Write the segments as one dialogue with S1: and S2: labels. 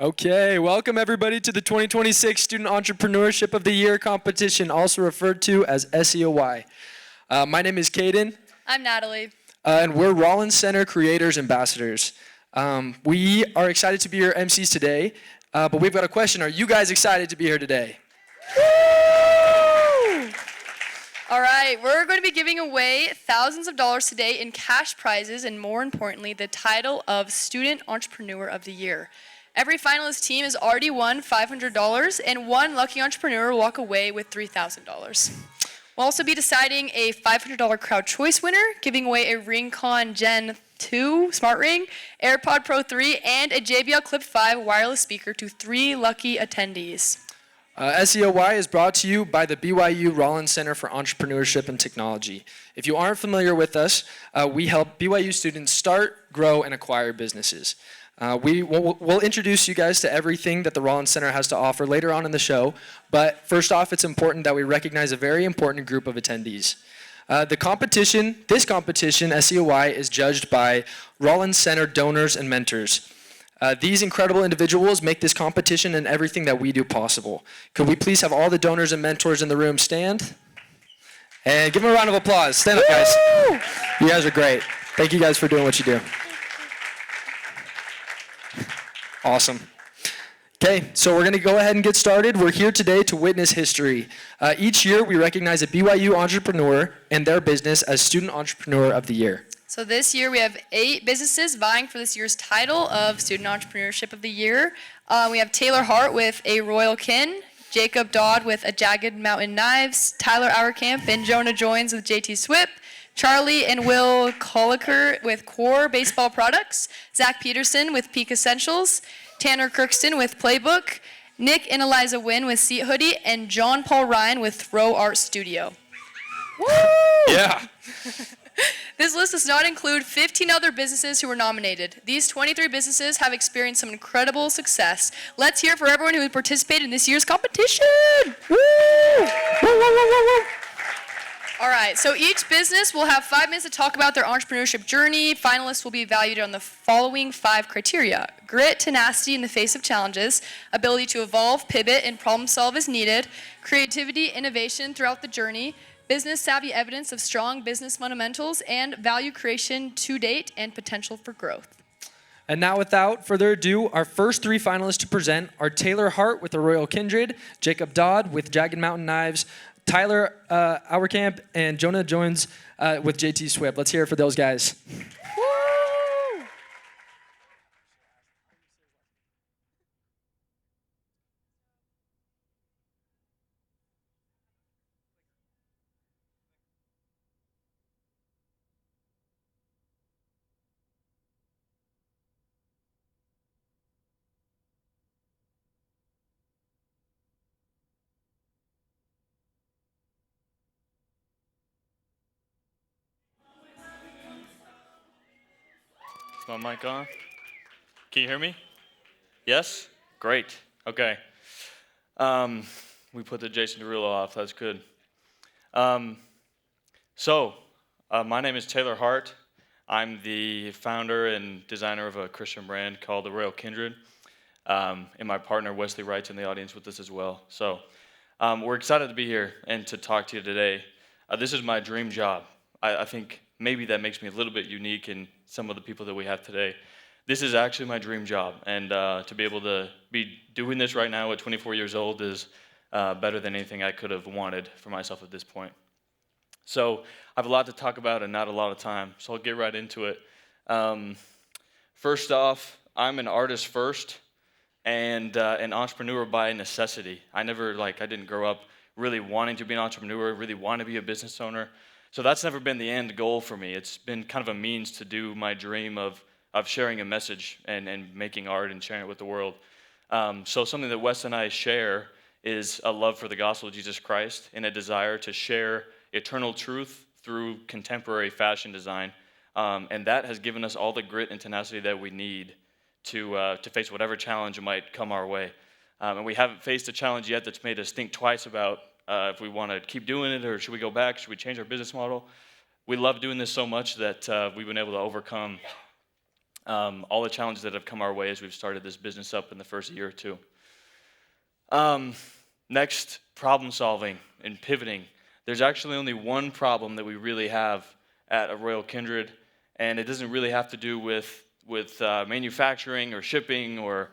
S1: Okay, welcome everybody to the 2026 Student Entrepreneurship of the Year competition, also referred to as SEOY. My name is Caden.
S2: I'm Natalie.
S1: And we're Rollins Center Creators Ambassadors. We are excited to be your MCs today, but we've got a question. Are you guys excited to be here today?
S2: All right, we're going to be giving away thousands of dollars today in cash prizes and, more importantly, the title of Student Entrepreneur of the Year. Every finalist team has already won $500, and one lucky entrepreneur will walk away with $3,000. We'll also be deciding a $500 crowd choice winner, giving away a Ringcon Gen 2 Smart Ring, AirPod Pro 3, and a JBL Clip 5 wireless speaker to 3 lucky attendees.
S1: SEOY is brought to you by the BYU Rollins Center for Entrepreneurship and Technology. If you aren't familiar with us, we help BYU students start, grow, and acquire businesses. We'll introduce you guys to everything that the Rollins Center has to offer later on in the show, but first off, it's important that we recognize a very important group of attendees. This competition, SEOY, is judged by Rollins Center donors and mentors. These incredible individuals make this competition and everything that we do possible. Could we please have all the donors and mentors in the room stand? And give them a round of applause. Stand up, guys. You guys are great. Thank you guys for doing what you do. Awesome. Okay, so we're going to go ahead and get started. We're here today to witness history. Each year, we recognize a BYU entrepreneur and their business as Student Entrepreneur of the Year.
S2: So this year, we have 8 businesses vying for this year's title of Student Entrepreneurship of the Year. We have Taylor Hart with a Royal Kin, Jacob Dodd with a Jagged Mountain Knives, Tyler Auerkamp and Jonah Joins with JT SWPPP, Charlie and Will Colliker with Core Baseball Products, Zach Peterson with Peak Essentials, Tanner Kirkston with Plaibook, Nick and Eliza Wynn with Hoodie, and John Paul Ryan with Throw Art Studio. Woo!
S1: Yeah.
S2: This list does not include 15 other businesses who were nominated. These 23 businesses have experienced some incredible success. Let's hear it for everyone who participated in this year's competition. Woo! Woo, woo, woo, woo, woo. All right, so each business will have 5 minutes to talk about their entrepreneurship journey. Finalists will be evaluated on the following 5 criteria: grit, tenacity in the face of challenges, ability to evolve, pivot, and problem solve as needed, creativity, innovation throughout the journey, business savvy evidence of strong business fundamentals, and value creation to date and potential for growth.
S1: And now, without further ado, our first 3 finalists to present are Taylor Hart with the Royal Kindred, Jacob Dodd with Jagged Mountain Knives, Tyler Auerkamp, and Jonah Joins with JT SWPPP. Let's hear it for those guys.
S2: Woo!
S3: Is my mic on? Can you hear me? Yes? Great. Okay. We put the Jason Derulo off. That's good. My name is Taylor Hart. I'm the founder and designer of a Christian brand called the Royal Kindred. And my partner Wesley Wright's in the audience with us as well. So we're excited to be here and to talk to you today. This is my dream job. I think maybe that makes me a little bit unique in some of the people that we have today. This is actually my dream job, and to be able to be doing this right now at 24 years old is better than anything I could have wanted for myself at this point. So I have a lot to talk about and not a lot of time, so I'll get right into it. First off, I'm an artist first and an entrepreneur by necessity. I didn't grow up really wanting to be an entrepreneur, really want to be a business owner. So that's never been the end goal for me. It's been kind of a means to do my dream of sharing a message and making art and sharing it with the world. So something that Wes and I share is a love for the gospel of Jesus Christ and a desire to share eternal truth through contemporary fashion design. And that has given us all the grit and tenacity that we need to face whatever challenge might come our way. And we haven't faced a challenge yet that's made us think twice about if we want to keep doing it or should we go back, should we change our business model. We love doing this so much that we've been able to overcome all the challenges that have come our way as we've started this business up in the first year or two. Next, problem solving and pivoting. There's actually only one problem that we really have at a Royal Kindred, and it doesn't really have to do with manufacturing or shipping or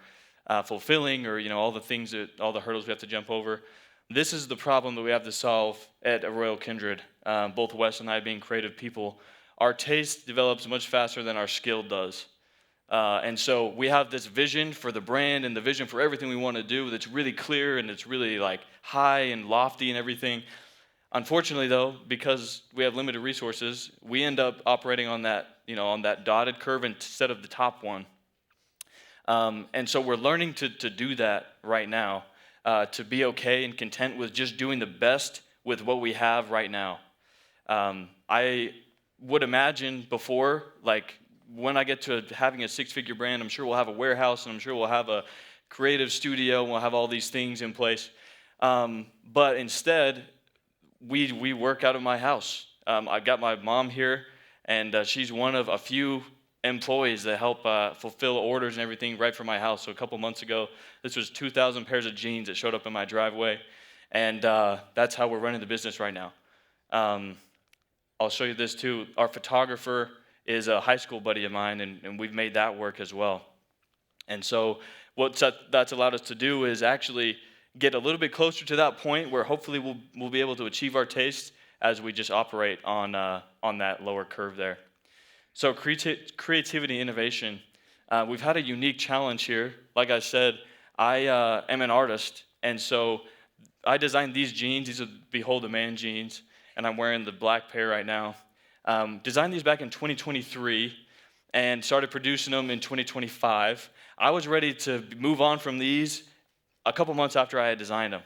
S3: fulfilling or all the hurdles we have to jump over. This is the problem that we have to solve at a Royal Kindred. Both Wes and I being creative people, our taste develops much faster than our skill does. And so we have this vision for the brand and the vision for everything we want to do that's really clear and it's really like high and lofty and everything. Unfortunately, though, because we have limited resources, we end up operating on that, on that dotted curve instead of the top one. And so we're learning to do that right now, to be okay and content with just doing the best with what we have right now. I would imagine before, like, when I get to having a six-figure brand, I'm sure we'll have a warehouse, and I'm sure we'll have a creative studio, and we'll have all these things in place. But instead, we work out of my house. I've got my mom here, and she's one of a few employees that help fulfill orders and everything right from my house. So a couple months ago, this was 2,000 pairs of jeans that showed up in my driveway, and that's how we're running the business right now. I'll show you this too. Our photographer is a high school buddy of mine, and we've made that work as well. And so what that's allowed us to do is actually get a little bit closer to that point where hopefully we'll be able to achieve our taste as we just operate on that lower curve there. So creativity, innovation. We've had a unique challenge here. Like I said, I am an artist, and so I designed these jeans. These are Behold a Man jeans, and I'm wearing the black pair right now. Designed these back in 2023 and started producing them in 2025. I was ready to move on from these a couple months after I had designed them.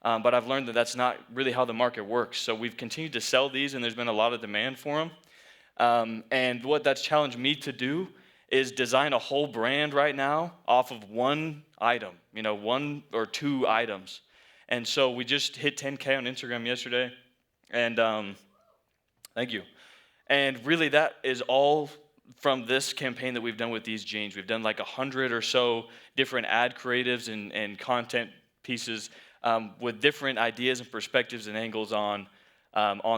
S3: But I've learned that that's not really how the market works. So we've continued to sell these, and there's been a lot of demand for them. And what that's challenged me to do is design a whole brand right now off of one item, one or two items. And so we just hit 10K on Instagram yesterday. And thank you. And really that is all from this campaign that we've done with these jeans. We've done like 100 or so different ad creatives and content pieces with different ideas and perspectives and angles on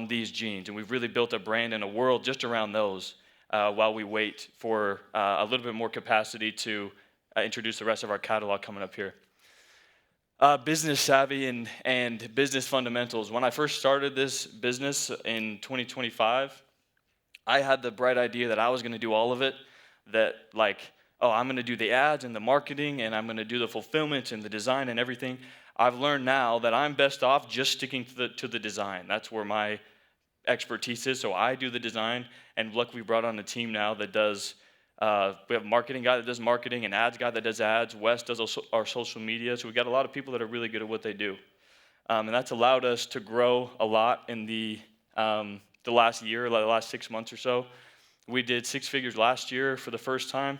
S3: these jeans. And we've really built a brand and a world just around those while we wait for a little bit more capacity to introduce the rest of our catalog coming up here. Business savvy and business fundamentals. When I first started this business in 2025, I had the bright idea that I was going to do all of it, that I'm going to do the ads and the marketing, and I'm going to do the fulfillment and the design and everything. I've learned now that I'm best off just sticking to the design. That's where my expertise is, so I do the design, and look, we brought on a team now that does, we have a marketing guy that does marketing, an ads guy that does ads, Wes does our social media, so we've got a lot of people that are really good at what they do. And that's allowed us to grow a lot in the last year, the last 6 months or so. We did 6 figures last year for the first time,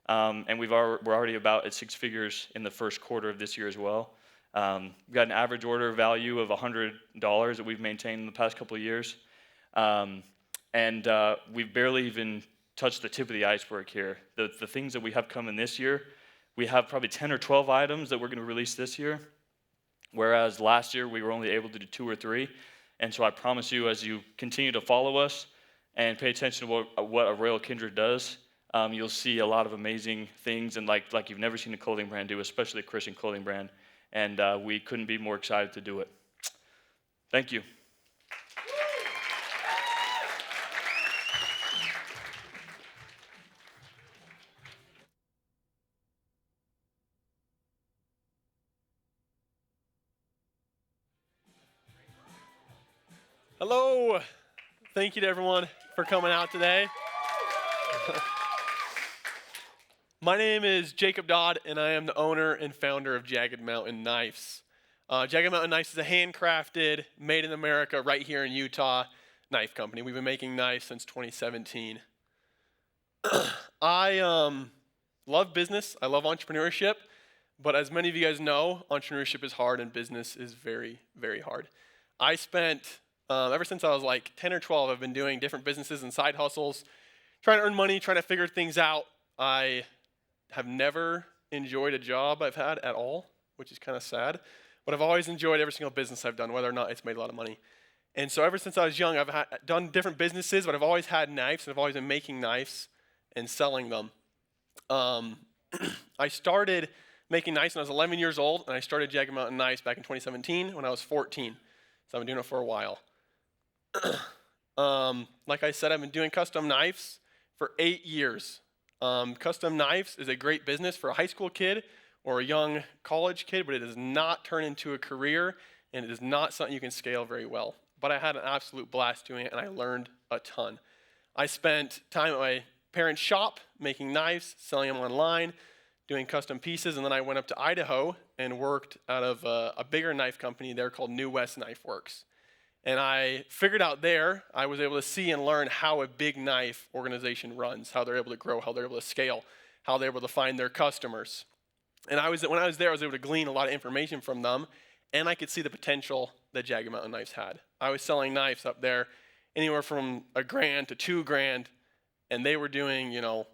S3: and we're already about at 6 figures in the first quarter of this year as well. We've got an average order value of $100 that we've maintained in the past couple of years, and we've barely even touched the tip of the iceberg here. The things that we have coming this year, we have probably 10 or 12 items that we're going to release this year, whereas last year we were only able to do 2 or 3. And so I promise you, as you continue to follow us and pay attention to what a Royal Kindred does, you'll see a lot of amazing things, and like you've never seen a clothing brand do, especially a Christian clothing brand. And we couldn't be more excited to do it. Thank you.
S4: Hello. Thank you to everyone for coming out today. My name is Jacob Dodd, and I am the owner and founder of Jagged Mountain Knives. Jagged Mountain Knives is a handcrafted, made in America, right here in Utah, knife company. We've been making knives since 2017. I love business. I love entrepreneurship. But as many of you guys know, entrepreneurship is hard and business is very, very hard. I spent, ever since I was like 10 or 12, I've been doing different businesses and side hustles, trying to earn money, trying to figure things out. I have never enjoyed a job I've had at all, which is kind of sad. But I've always enjoyed every single business I've done, whether or not it's made a lot of money. And so ever since I was young, I've done different businesses, but I've always had knives, and I've always been making knives and selling them. I started making knives when I was 11 years old, and I started Jagged Mountain Knives back in 2017 when I was 14. So I've been doing it for a while. Like I said, I've been doing custom knives for 8 years. Custom knives is a great business for a high school kid or a young college kid, but it does not turn into a career, and it is not something you can scale very well. But I had an absolute blast doing it, and I learned a ton. I spent time at my parents' shop making knives, selling them online, doing custom pieces, and then I went up to Idaho and worked out of a bigger knife company there called New West Knife Works. And I figured out there, I was able to see and learn how a big knife organization runs, how they're able to grow, how they're able to scale, how they're able to find their customers. And when I was there, I was able to glean a lot of information from them, and I could see the potential that Jagged Mountain Knives had. I was selling knives up there anywhere from $1,000 to $2,000, and they were doing, $20,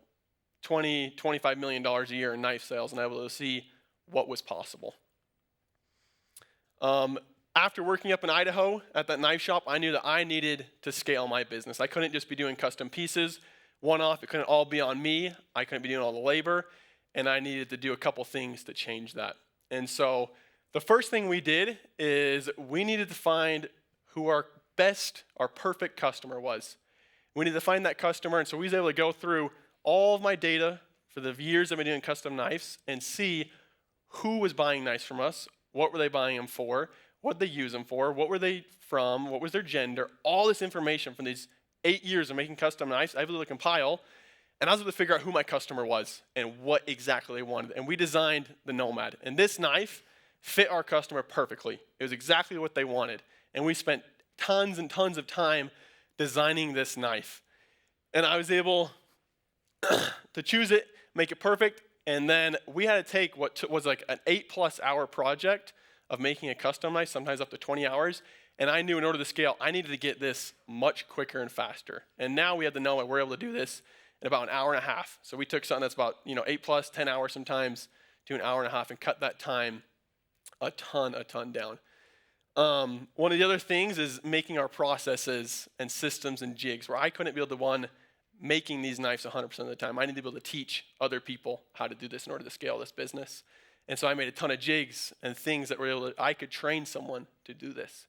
S4: $25 million a year in knife sales, and I was able to see what was possible. After working up in Idaho at that knife shop, I knew that I needed to scale my business. I couldn't just be doing custom pieces, one-off. It couldn't all be on me. I couldn't be doing all the labor, and I needed to do a couple things to change that. And so the first thing we did is we needed to find who our perfect customer was. We needed to find that customer, and so we was able to go through all of my data for the years I've been doing custom knives and see who was buying knives from us, what were they buying them for, what they use them for, what were they from, what was their gender, all this information from these 8 years of making custom knives, I was able to compile, and I was able to figure out who my customer was and what exactly they wanted. And we designed the Nomad. And this knife fit our customer perfectly. It was exactly what they wanted. And we spent tons and tons of time designing this knife. And I was able to choose it, make it perfect, and then we had to take what was like an 8+ hour project of making a custom knife, sometimes up to 20 hours. And I knew in order to scale, I needed to get this much quicker and faster. And now we have the Nomad, we're able to do this in about an hour and a half. So we took something that's about 8+, 10 hours sometimes to an hour and a half and cut that time a ton down. One of the other things is making our processes and systems and jigs, where I couldn't be the one making these knives 100% of the time. I need to be able to teach other people how to do this in order to scale this business. And so I made a ton of jigs and things that I could train someone to do this.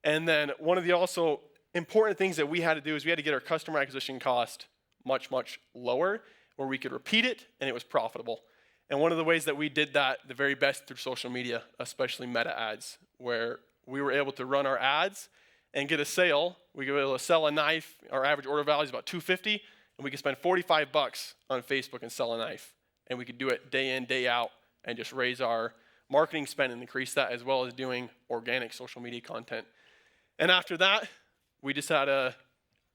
S4: And then one of the also important things that we had to do is we had to get our customer acquisition cost much lower, where we could repeat it and it was profitable. And one of the ways that we did that the very best through social media, especially meta ads, where we were able to run our ads and get a sale. We were able to sell a knife. Our average order value is about $250, and we could spend $45 on Facebook and sell a knife. And we could do it day in, day out, and just raise our marketing spend and increase that, as well as doing organic social media content. And after that, we just had to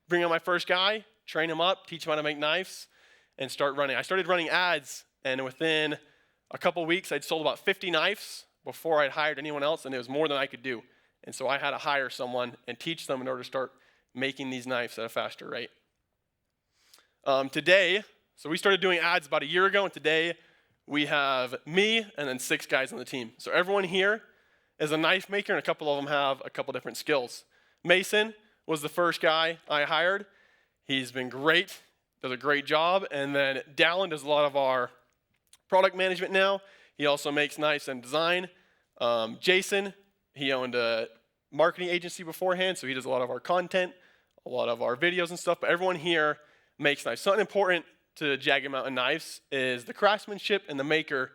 S4: bring on my first guy, train him up, teach him how to make knives, and start running. I started running ads, and within a couple weeks, I'd sold about 50 knives before I'd hired anyone else, and it was more than I could do. And so I had to hire someone and teach them in order to start making these knives at a faster rate. Today, so we started doing ads about a year ago, and today we have me and then 6 guys on the team. So everyone here is a knife maker, and a couple of them have a couple different skills. Mason was the first guy I hired. He's been great, does a great job. And then Dallin does a lot of our product management now. He also makes knives and design. Jason, he owned a marketing agency beforehand, so he does a lot of our content, a lot of our videos and stuff. But everyone here makes knives. Something important to Jagged Mountain Knives is the craftsmanship and the maker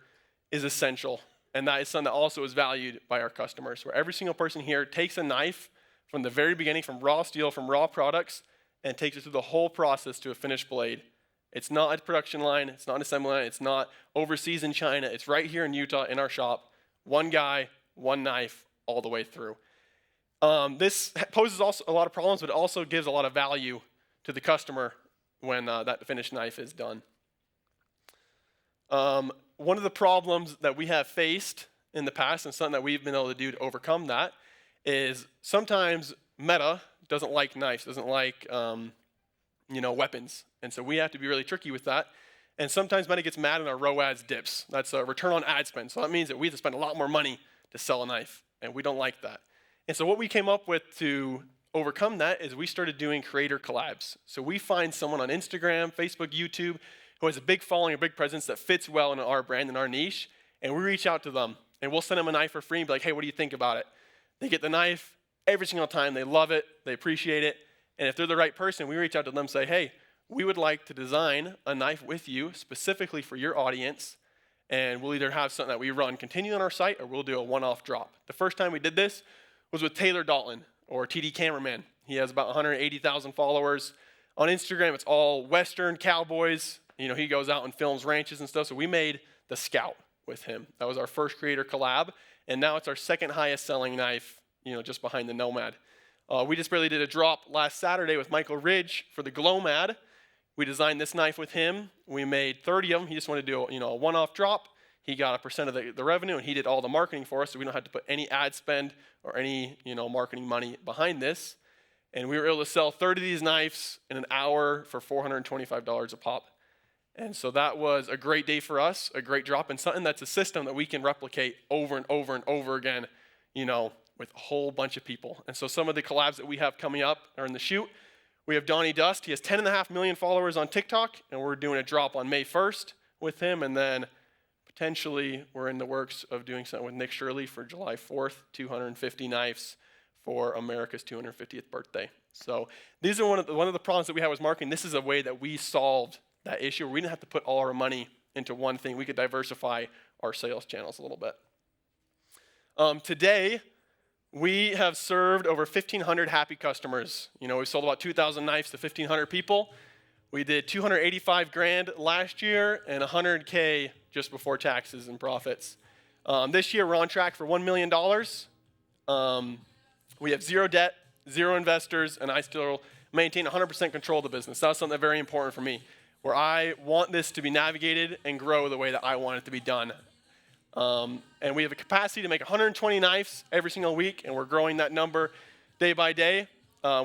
S4: is essential. And that is something that also is valued by our customers, where every single person here takes a knife from the very beginning, from raw steel, from raw products, and takes it through the whole process to a finished blade. It's not a production line, it's not an assembly line, it's not overseas in China, it's right here in Utah in our shop. One guy, one knife, all the way through. This poses also a lot of problems, but it also gives a lot of value to the customer when that finished knife is done. One of the problems that we have faced in the past, and something that we've been able to do to overcome that, is sometimes Meta doesn't like knives, doesn't like weapons. And so we have to be really tricky with that. And sometimes money gets mad and our ROAS dips. That's a return on ad spend. So that means that we have to spend a lot more money to sell a knife, and we don't like that. And so what we came up with to overcome that is we started doing creator collabs. So we find someone on Instagram, Facebook, YouTube, who has a big following, a big presence that fits well in our brand and our niche, and we reach out to them, and we'll send them a knife for free and be like, hey, what do you think about it? They get the knife every single time. They love it. They appreciate it. And if they're the right person, we reach out to them and say, hey, we would like to design a knife with you specifically for your audience, and we'll either have something that we run continue on our site or we'll do a one-off drop. The first time we did this was with Taylor Dalton, or TD Cameraman. He has about 180,000 followers. On Instagram, it's all Western cowboys. You know, he goes out and films ranches and stuff, so we made the Scout with him. That was our first creator collab, and now it's our second highest selling knife, you know, just behind the Nomad. We just barely did a drop last Saturday with Michael Ridge for the Glomad. We designed this knife with him. We made 30 of them. He just wanted to do a one-off drop. He got 1% of the revenue, and he did all the marketing for us, so we don't have to put any ad spend or any marketing money behind this. And we were able to sell 30 of these knives in an hour for $425 a pop. And so that was a great day for us, a great drop, and something that's a system that we can replicate over and over and over again, with a whole bunch of people. And so some of the collabs that we have coming up are in the shoot. We have Donnie Dust. He has 10.5 million followers on TikTok, and we're doing a drop on May 1st with him. And then potentially we're in the works of doing something with Nick Shirley for July 4th, 250 knives for America's 250th birthday. So these are one of the problems that we have with marketing. This is a way that we solved that issue. We didn't have to put all our money into one thing. We could diversify our sales channels a little bit. Today, we have served over 1,500 happy customers. We sold about 2,000 knives to 1,500 people. We did $285,000 last year and $100K just before taxes and profits. This year, we're on track for $1 million. We have zero debt, zero investors, and I still maintain 100% control of the business. That's something very important for me, where I want this to be navigated and grow the way that I want it to be done. And we have a capacity to make 120 knives every single week, and we're growing that number day by day.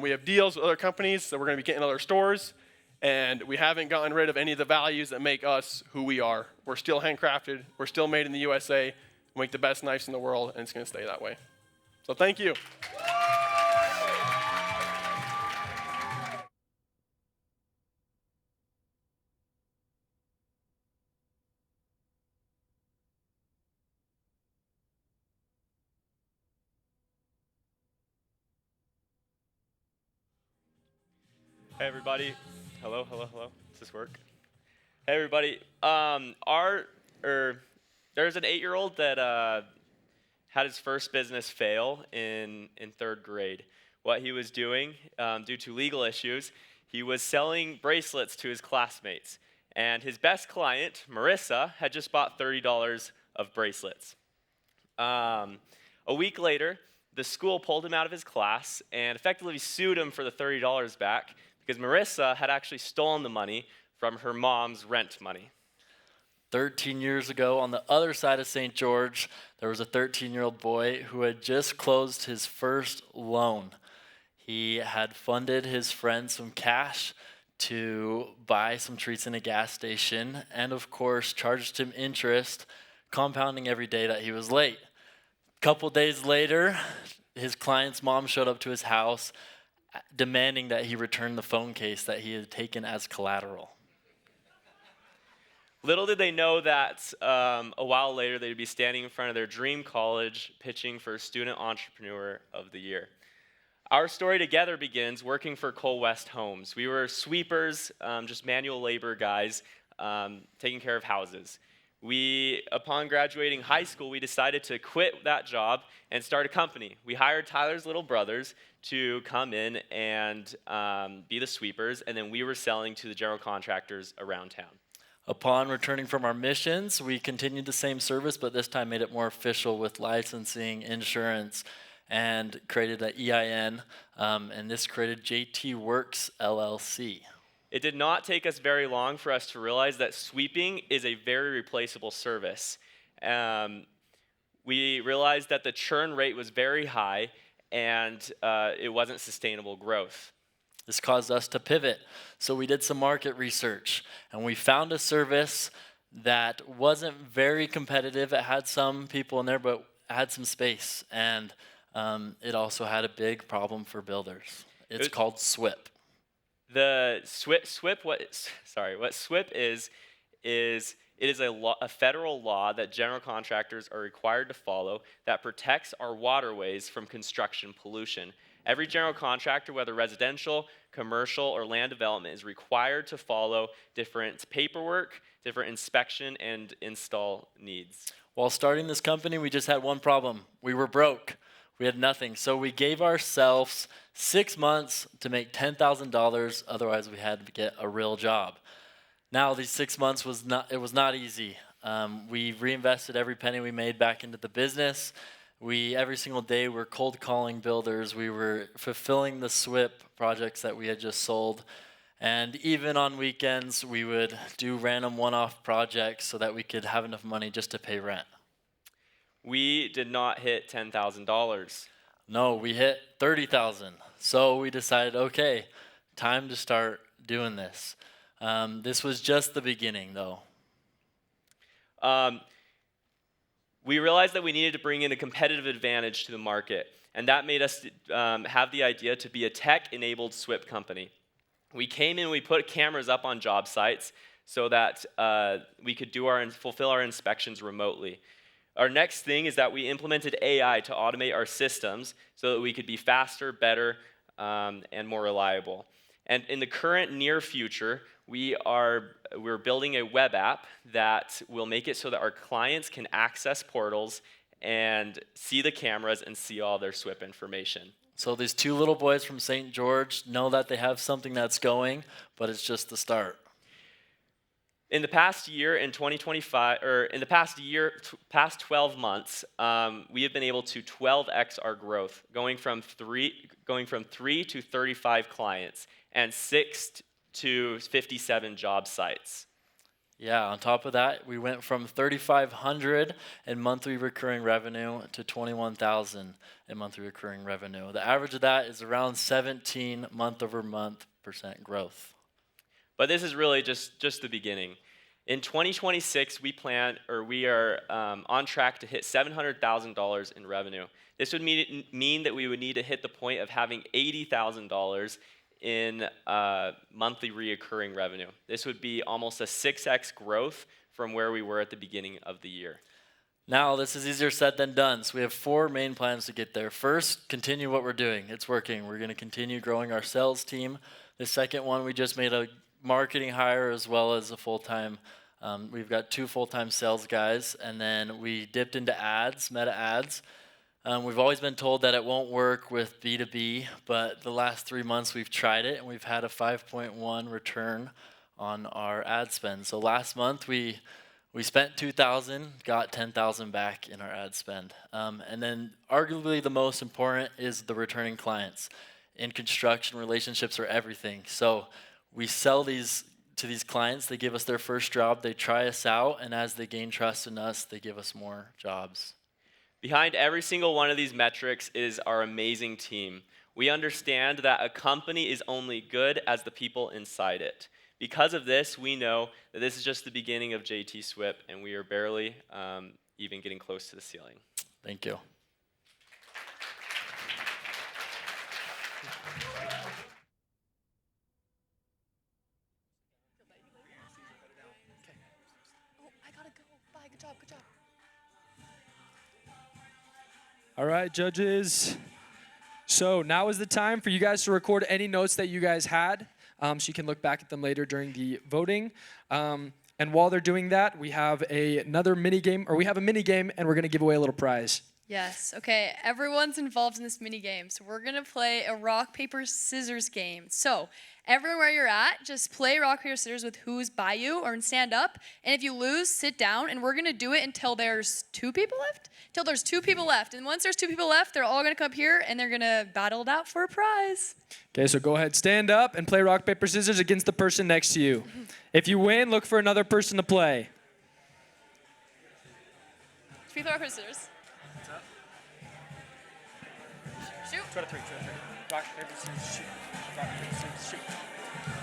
S4: We have deals with other companies that we're going to be getting in other stores, and we haven't gotten rid of any of the values that make us who we are. We're still handcrafted. We're still made in the USA. We make the best knives in the world, and it's going to stay that way. So thank you.
S5: Hey everybody. Hello. Does this work? Hey everybody. There's an 8-year-old that had his first business fail in 3rd grade. What he was doing, due to legal issues, he was selling bracelets to his classmates. And his best client, Marissa, had just bought $30 of bracelets. A week later, the school pulled him out of his class and effectively sued him for the $30 back, because Marissa had actually stolen the money from her mom's rent money.
S6: 13 years ago, on the other side of St. George, there was a 13-year-old boy who had just closed his first loan. He had funded his friend some cash to buy some treats in a gas station, and of course charged him interest, compounding every day that he was late. A couple days later, his client's mom showed up to his house, demanding that he return the phone case that he had taken as collateral.
S5: Little did they know that a while later they'd be standing in front of their dream college pitching for Student Entrepreneur of the Year. Our story together begins working for Cole West Homes. We were sweepers, just manual labor guys, taking care of houses. Upon graduating high school, we decided to quit that job and start a company. We hired Tyler's little brothers to come in and be the sweepers, and then we were selling to the general contractors around town.
S6: Upon returning from our missions, we continued the same service, but this time made it more official with licensing, insurance, and created an EIN, and this created JT Works LLC.
S5: It did not take us very long for us to realize that sweeping is a very replaceable service. We realized that the churn rate was very high, and it wasn't sustainable growth.
S6: This caused us to pivot. So we did some market research, and we found a service that wasn't very competitive. It had some people in there, but had some space. And it also had a big problem for builders. It's called SWP.
S5: The SWP, what SWP is it is a federal law that general contractors are required to follow that protects our waterways from construction pollution. Every general contractor, whether residential, commercial, or land development, is required to follow different paperwork, different inspection and install needs.
S6: While starting this company, we just had one problem. We were broke. We had nothing. So we gave ourselves 6 months to make $10,000. Otherwise, we had to get a real job. Now, these 6 months was not easy. We reinvested every penny we made back into the business. Every single day, we're cold calling builders. We were fulfilling the SWP projects that we had just sold. And even on weekends, we would do random one-off projects so that we could have enough money just to pay rent.
S5: We did not hit $10,000.
S6: No, we hit 30,000. So we decided, okay, time to start doing this. This was just the beginning, though.
S5: We realized that we needed to bring in a competitive advantage to the market, and that made us have the idea to be a tech-enabled SWP company. We came in, we put cameras up on job sites so that we could fulfill our inspections remotely. Our next thing is that we implemented AI to automate our systems so that we could be faster, better, and more reliable. And in the current near future, we're building a web app that will make it so that our clients can access portals and see the cameras and see all their SWP information.
S6: So these two little boys from St. George know that they have something that's going, but it's just the start.
S5: In the past year, in 2025, or in the past 12 months, we have been able to 12x our growth, going from 3 to 35 clients and 6 to 57 job sites.
S6: Yeah, on top of that, we went from $3,500 in monthly recurring revenue to $21,000 in monthly recurring revenue. The average of that is around 17 month-over-month % growth.
S5: But this is really just the beginning. In 2026, we are on track to hit $700,000 in revenue. This would mean that we would need to hit the point of having $80,000 in monthly reoccurring revenue. This would be almost a 6x growth from where we were at the beginning of the year.
S6: Now, this is easier said than done. So we have 4 main plans to get there. First, continue what we're doing. It's working. We're going to continue growing our sales team. The second one, we just made a marketing hire as well as a full-time. We've got 2 full-time sales guys, and then we dipped into ads, meta ads. We've always been told that it won't work with B2B, but the last 3 months we've tried it, and we've had a 5.1 return on our ad spend. So last month we spent $2,000, got $10,000 back in our ad spend. And then arguably the most important is the returning clients. In construction, relationships are everything. So we sell these to these clients. They give us their first job. They try us out, and as they gain trust in us, they give us more jobs.
S5: Behind every single one of these metrics is our amazing team. We understand that a company is only good as the people inside it. Because of this, we know that this is just the beginning of JT SWP, and we are barely even getting close to the ceiling.
S6: Thank you.
S2: Good job.
S1: All right, judges. So now is the time for you guys to record any notes that you guys had, so you can look back at them later during the voting. And while they're doing that, we have another mini game, and we're gonna give away a little prize.
S2: Yes, okay, everyone's involved in this mini game. So we're gonna play a rock, paper, scissors game. So everyone where you're at, just play rock, paper, scissors with who's by you or stand up. And if you lose, sit down, and we're gonna do it until there's 2 people left? Until there's 2 people left. And once there's 2 people left, they're all gonna come up here and they're gonna battle it out for a prize.
S1: Okay, so go ahead, stand up and play rock, paper, scissors against the person next to you. If you win, look for another person to play.
S2: Should we play rock, paper, scissors? Shoot. shoot.
S1: 2 out of 3. 2 out of 3. Rock, paper, scissors, shoot. Rock, paper, scissors, shoot.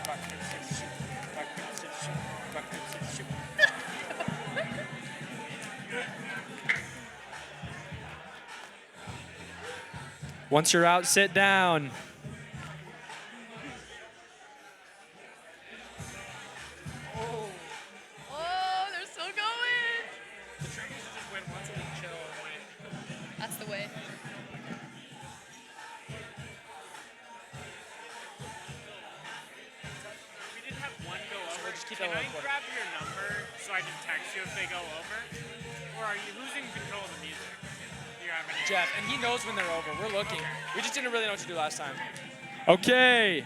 S1: Rock, paper, scissors, shoot. Rock, paper, scissors, shoot. Rock, paper, scissors, shoot. Once you're out, sit down.
S2: Oh, they're still going.
S1: The trick is to just win once and then chill and wait.
S2: That's the way.
S7: We did have one go over.
S1: just keep
S7: Can
S1: that
S7: I
S1: recording.
S7: grab your number so I can text you if they go over? Or are you losing control of the music? Do you have any?
S1: Jeff, and he knows when they're over. We're looking. We just didn't really know what to do last time. Okay.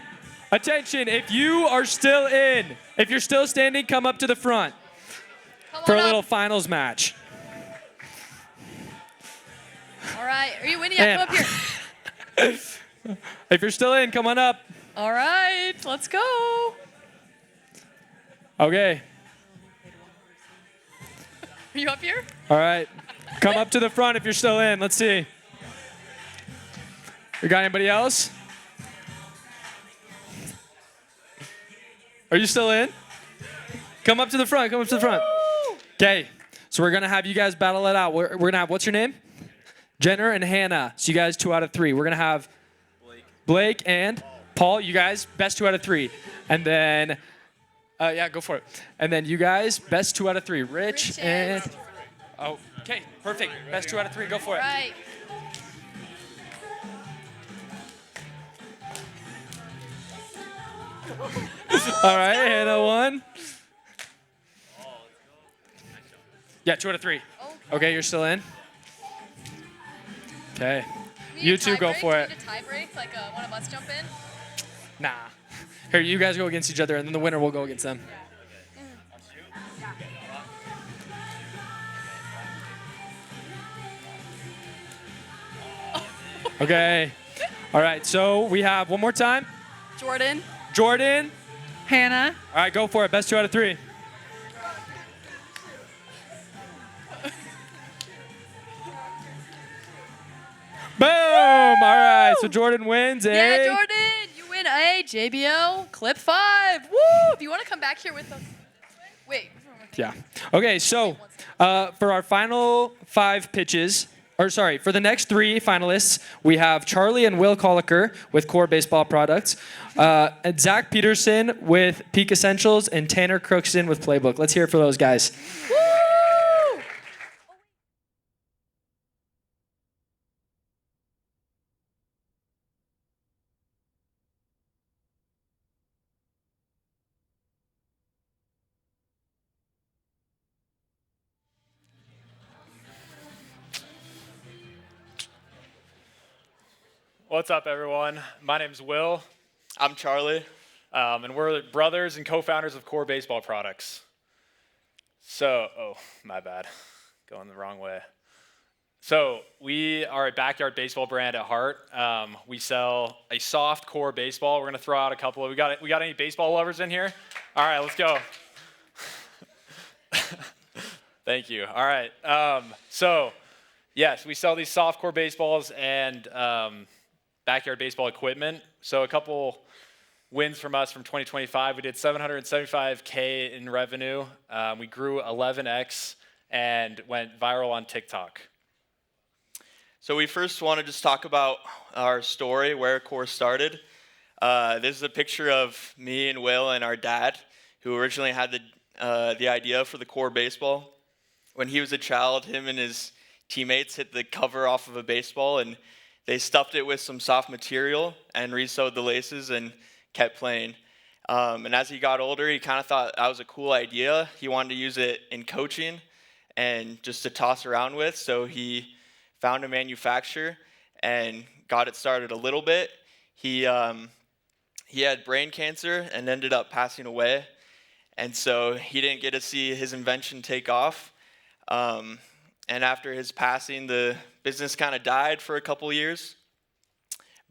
S1: Attention, if you are still in, if you're still standing, come up to the front
S2: Come
S1: for
S2: on
S1: a
S2: up.
S1: little finals match.
S2: All right. Are you winning? Yeah, come up here.
S1: If you're still in, come on up.
S2: All right. Let's go.
S1: Okay.
S2: Are you up here?
S1: All right. Come up to the front if you're still in. Let's see. We got anybody else? Are you still in? Come up to the front. Come up to the front. Okay. So we're going to have you guys battle it out. We're going to have, what's your name? Jenner and Hannah. So you guys 2 out of 3. We're going to have Blake and Paul. You guys, best 2 out of 3. And then, yeah, go for it. And then you guys, best 2 out of 3. Rich and... Oh, okay, perfect. Best 2 out of 3. Go for it.
S2: Right.
S1: All right, Hannah won. Yeah, 2 out of 3. Okay, you're still in. Okay. You two go for it.
S2: Need a tie break, like one of us jump in.
S1: Nah. Here, you guys go against each other, and then the winner will go against them. Okay. All right, so we have one more time.
S2: Jordan.
S1: Jordan.
S2: Hannah.
S1: All right, go for it. Best 2 out of 3. Boom! All right, so Jordan wins.
S2: Yeah, Jordan, you win a JBL Clip 5. Woo! If you want to come back here with us. Wait.
S1: Yeah. Okay, so for our final 5 pitches, for the next 3 finalists, we have Charlie and Will Colliker with Core Baseball Products, and Zach Peterson with Peak Essentials, and Tanner Crookston with Plaibook. Let's hear it for those guys.
S2: Woo!
S8: What's up, everyone? My name's Will,
S9: I'm Charlie.
S8: and we're brothers and co-founders of Core Baseball Products. So, my bad, going the wrong way. So, we are a backyard baseball brand at heart. We sell a soft core baseball. We're gonna throw out a couple of. We got any baseball lovers in here? All right, let's go. Thank you. All right. So, yes, we sell these soft core baseballs and backyard baseball equipment. So a couple wins from us from 2025. We did $775K in revenue. We grew 11x and went viral on TikTok.
S9: So we first want to just talk about our story, where Core started. This is a picture of me and Will and our dad, who originally had the idea for the Core baseball. When he was a child, him and his teammates hit the cover off of a baseball, and they stuffed it with some soft material and re-sewed the laces and kept playing. And as he got older, he kind of thought that was a cool idea. He wanted to use it in coaching and just to toss around with. So he found a manufacturer and got it started a little bit. He had brain cancer and ended up passing away. And so he didn't get to see his invention take off. And after his passing, the business kind of died for a couple years.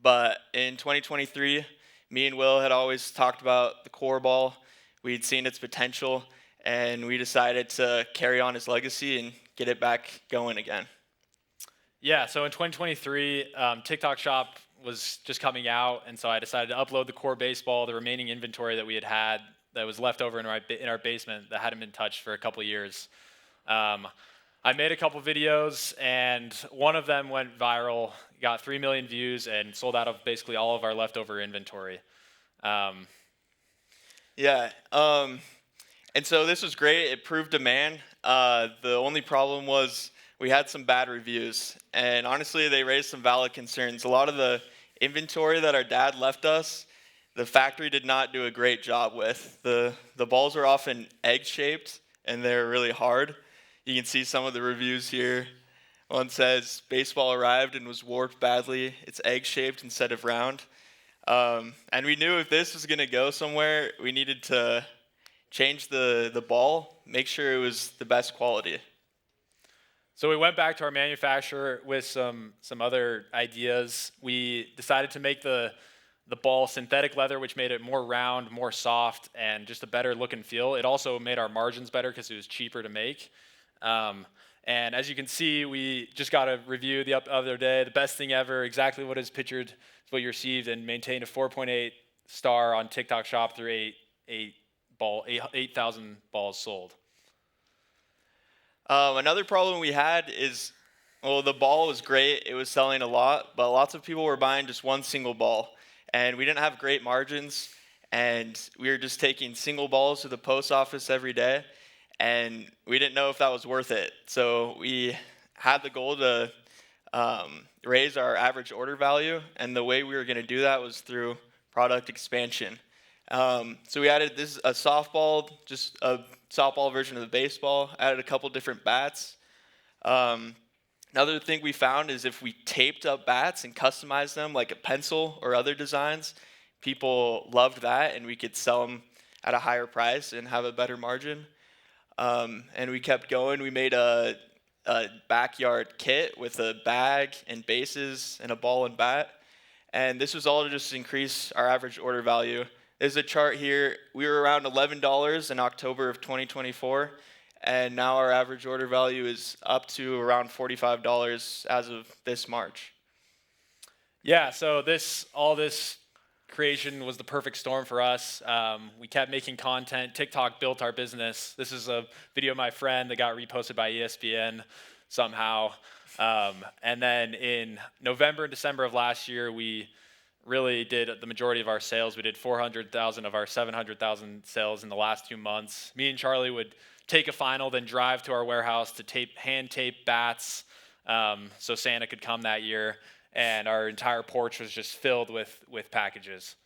S9: But in 2023, me and Will had always talked about the Core ball. We'd seen its potential, and we decided to carry on his legacy and get it back going again.
S8: Yeah, so in 2023, TikTok Shop was just coming out, and so I decided to upload the core baseball, the remaining inventory that we had that was left over in our basement that hadn't been touched for a couple of years. I made a couple videos, and one of them went viral, got 3 million views, and sold out of basically all of our leftover inventory.
S9: Yeah, and so this was great. It proved demand. The only problem was we had some bad reviews, and honestly, they raised some valid concerns. A lot of the inventory that our dad left us, the factory did not do a great job with. The balls are often egg-shaped, and they're really hard. You can see some of the reviews here. One says, baseball arrived and was warped badly. It's egg-shaped instead of round. And we knew if this was going to go somewhere, we needed to change the ball, make sure it was the best quality.
S8: So we went back to our manufacturer with some other ideas. We decided to make the ball synthetic leather, which made it more round, more soft, and just a better look and feel. It also made our margins better because it was cheaper to make. And as you can see, we just got a review the other day. The best thing ever, exactly what is pictured is what you received, and maintained a 4.8 star on TikTok Shop through 8,000 balls sold.
S9: Another problem we had is, well, the ball was great. It was selling a lot, but lots of people were buying just one single ball. And we didn't have great margins, and we were just taking single balls to the post office every day, and we didn't know if that was worth it. So we had the goal to raise our average order value, and the way we were going to do that was through product expansion. So we added a softball, just a softball version of the baseball, added a couple different bats. Another thing we found is if we taped up bats and customized them like a pencil or other designs, people loved that, and we could sell them at a higher price and have a better margin. And we kept going. We made a backyard kit with a bag and bases and a ball and bat. And this was all to just increase our average order value. There's a chart here. We were around $11 in October of 2024. And now our average order value is up to around $45 as of this March.
S8: Yeah, so all this creation was the perfect storm for us. We kept making content. TikTok built our business. This is a video of my friend that got reposted by ESPN somehow. And then in November and December of last year, we really did the majority of our sales. We did 400,000 of our 700,000 sales in the last 2 months. Me and Charlie would take a final, then drive to our warehouse to hand tape bats so Santa could come that year. And our entire porch was just filled with packages.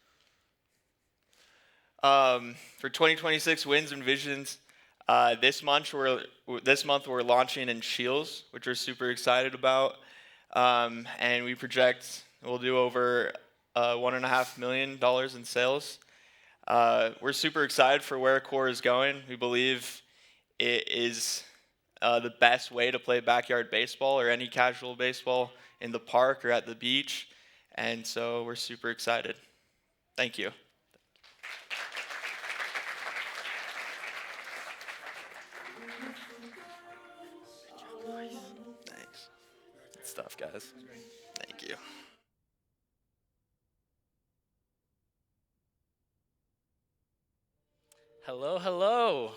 S9: For 2026 wins and visions, this month we're launching in Shields, which we're super excited about. And we project we'll do over $1.5 million in sales. We're super excited for where Core is going. We believe it is the best way to play backyard baseball or any casual baseball in the park or at the beach. And so we're super excited. Thank you.
S8: Thanks. Good stuff, guys.
S9: Thank you.
S6: Hello, hello.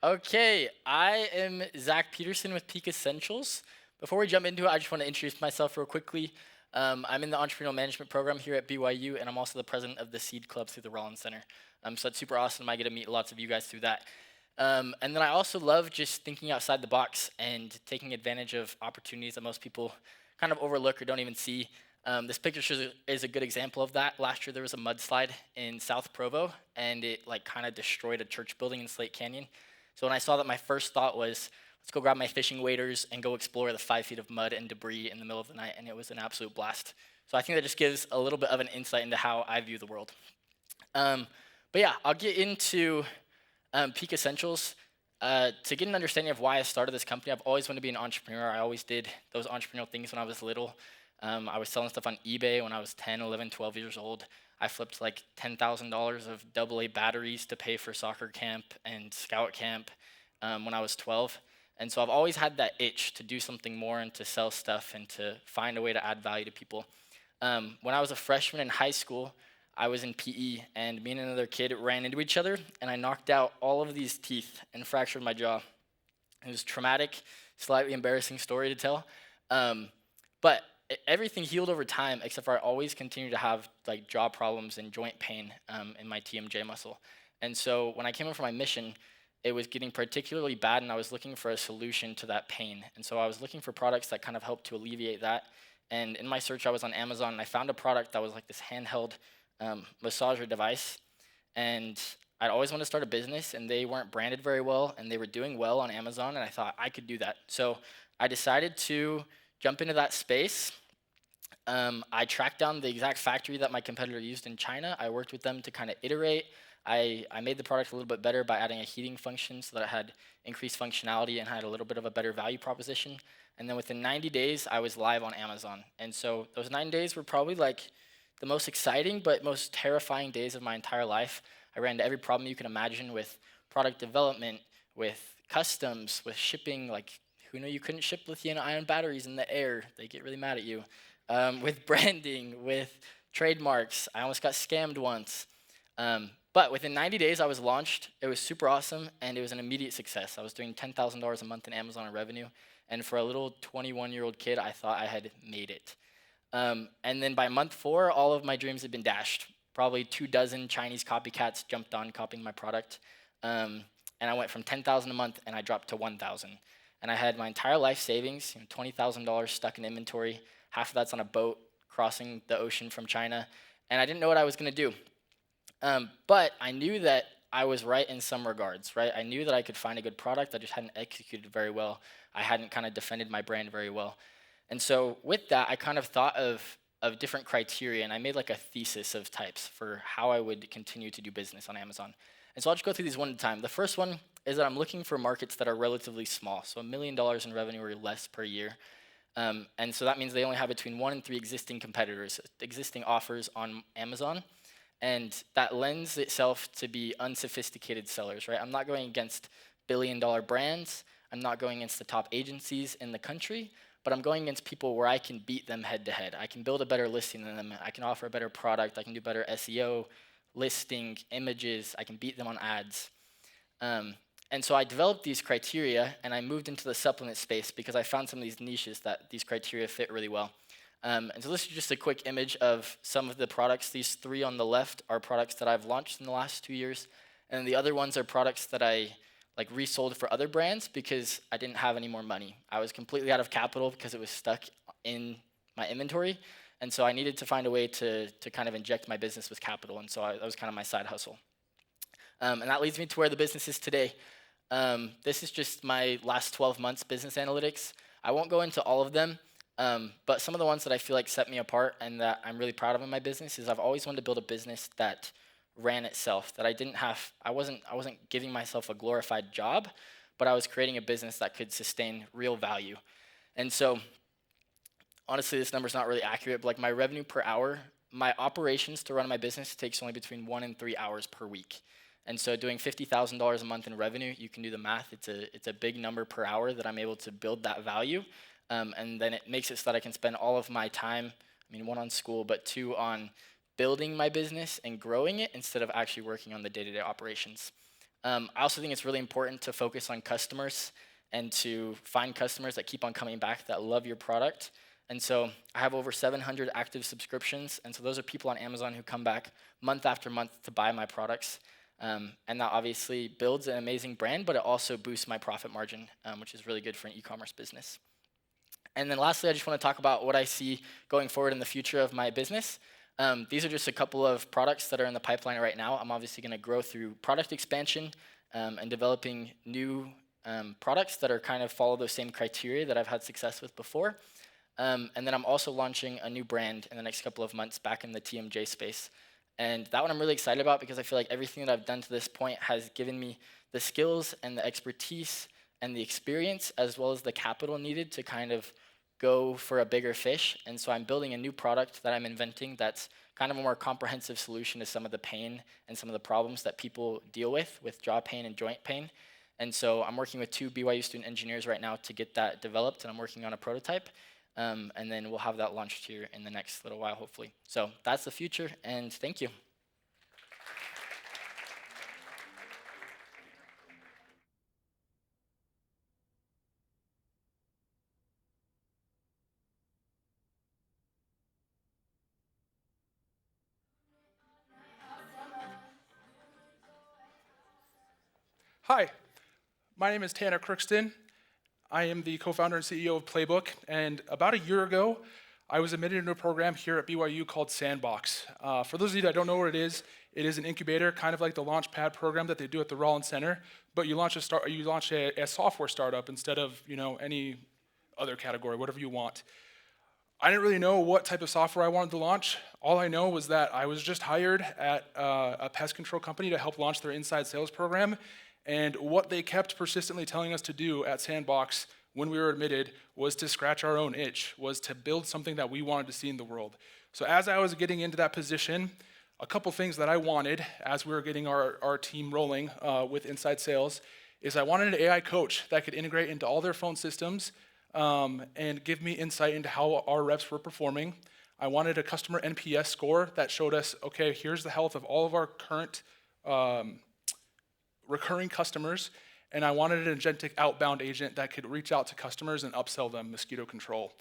S6: Okay, I am Zach Peterson with Peak Essentials. Before we jump into it, I just want to introduce myself real quickly. I'm in the Entrepreneurial Management Program here at BYU, and I'm also the president of the Seed Club through the Rollins Center. So it's super awesome. I get to meet lots of you guys through that. And then I also love just thinking outside the box and taking advantage of opportunities that most people kind of overlook or don't even see. This picture is a good example of that. Last year there was a mudslide in South Provo, and it kind of destroyed a church building in Slate Canyon. So when I saw that, my first thought was, let's go grab my fishing waders and go explore the 5 feet of mud and debris in the middle of the night, and it was an absolute blast. So I think that just gives a little bit of an insight into how I view the world. But yeah, I'll get into Peak Essentials. To get an understanding of why I started this company, I've always wanted to be an entrepreneur. I always did those entrepreneurial things when I was little. I was selling stuff on eBay when I was 10, 11, 12 years old. I flipped like $10,000 of AA batteries to pay for soccer camp and scout camp when I was 12.
S10: And so I've always had that itch to do something more and to sell stuff and to find a way to add value to people. When I was a freshman in high school, I was in PE, and me and another kid ran into each other, and I knocked out all of these teeth and fractured my jaw. It was traumatic, slightly embarrassing story to tell. But everything healed over time, except for I always continued to have like jaw problems and joint pain in my TMJ muscle. And so when I came in for my mission, it was getting particularly bad, and I was looking for a solution to that pain. And so I was looking for products that kind of helped to alleviate that. And in my search, I was on Amazon, and I found a product that was like this handheld massager device. And I'd always wanted to start a business, and they weren't branded very well, and they were doing well on Amazon, and I thought I could do that. So I decided to jump into that space. I tracked down the exact factory that my competitor used in China. I worked with them to kind of iterate. I made the product a little bit better by adding a heating function so that it had increased functionality and had a little bit of a better value proposition. And then within 90 days, I was live on Amazon. And so those 9 days were probably like the most exciting but most terrifying days of my entire life. I ran into every problem you can imagine with product development, with customs, with shipping. Like, who knew you couldn't ship lithium-ion batteries in the air? They get really mad at you. With branding, with trademarks. I almost got scammed once. But within 90 days, I was launched. It was super awesome, and it was an immediate success. I was doing $10,000 a month in Amazon revenue, and for a little 21-year-old kid, I thought I had made it. And then by month 4, all of my dreams had been dashed. Probably 24 Chinese copycats jumped on copying my product, and I went from $10,000 a month, and I dropped to $1,000. And I had my entire life savings, $20,000 stuck in inventory. Half of that's on a boat crossing the ocean from China, and I didn't know what I was going to do. But I knew that I was right in some regards, right? I knew that I could find a good product. I just hadn't executed very well. I hadn't kind of defended my brand very well. And so with that, I kind of thought of different criteria, and I made like a thesis of types for how I would continue to do business on Amazon. And so I'll just go through these one at a time. The first one is that I'm looking for markets that are relatively small, so $1 million in revenue or less per year. And so that means they only have between 1 and 3 existing competitors, existing offers on Amazon. And that lends itself to be unsophisticated sellers, right? I'm not going against billion-dollar brands. I'm not going against the top agencies in the country, but I'm going against people where I can beat them head-to-head. I can build a better listing than them. I can offer a better product. I can do better SEO, listing, images. I can beat them on ads. And so I developed these criteria, and I moved into the supplement space because I found some of these niches that these criteria fit really well. And so this is just a quick image of some of the products. These 3 on the left are products that I've launched in the last 2 years, and the other ones are products that I like resold for other brands because I didn't have any more money. I was completely out of capital because it was stuck in my inventory, and so I needed to find a way to kind of inject my business with capital, and so that was kind of my side hustle. And that leads me to where the business is today. This is just my last 12 months business analytics. I won't go into all of them, but some of the ones that I feel like set me apart and that I'm really proud of in my business is I've always wanted to build a business that ran itself, that I wasn't giving myself a glorified job, but I was creating a business that could sustain real value. And so, honestly, this number's not really accurate, but like my revenue per hour, my operations to run my business takes only between 1 and 3 hours per week. And so doing $50,000 a month in revenue, you can do the math. It's a big number per hour that I'm able to build that value. And then it makes it so that I can spend all of my time, 1 on school, but 2 on building my business and growing it instead of actually working on the day-to-day operations. I also think it's really important to focus on customers and to find customers that keep on coming back, that love your product. And so I have over 700 active subscriptions, and so those are people on Amazon who come back month after month to buy my products. And that obviously builds an amazing brand, but it also boosts my profit margin, which is really good for an e-commerce business. And then lastly, I just want to talk about what I see going forward in the future of my business. These are just a couple of products that are in the pipeline right now. I'm obviously going to grow through product expansion and developing new products that are kind of follow those same criteria that I've had success with before. And then I'm also launching a new brand in the next couple of months back in the TMJ space. And that one I'm really excited about because I feel like everything that I've done to this point has given me the skills and the expertise and the experience as well as the capital needed to kind of go for a bigger fish. And so I'm building a new product that I'm inventing that's kind of a more comprehensive solution to some of the pain and some of the problems that people deal with jaw pain and joint pain. And so I'm working with 2 BYU student engineers right now to get that developed, and I'm working on a prototype. And then we'll have that launched here in the next little while, hopefully. So that's the future, and thank you.
S11: Hi, my name is Tanner Crookston. I am the co-founder and CEO of Plaibook, and about a year ago, I was admitted into a program here at BYU called Sandbox. For those of you that don't know what it is an incubator, kind of like the Launchpad program that they do at the Rollins Center, but you launch a software startup instead of any other category, whatever you want. I didn't really know what type of software I wanted to launch. All I know was that I was just hired at a pest control company to help launch their inside sales program. And what they kept persistently telling us to do at Sandbox when we were admitted was to scratch our own itch, was to build something that we wanted to see in the world. So as I was getting into that position, a couple things that I wanted as we were getting our team rolling with inside sales is I wanted an AI coach that could integrate into all their phone systems and give me insight into how our reps were performing. I wanted a customer NPS score that showed us, okay, here's the health of all of our current recurring customers, and I wanted an agentic outbound agent that could reach out to customers and upsell them mosquito control.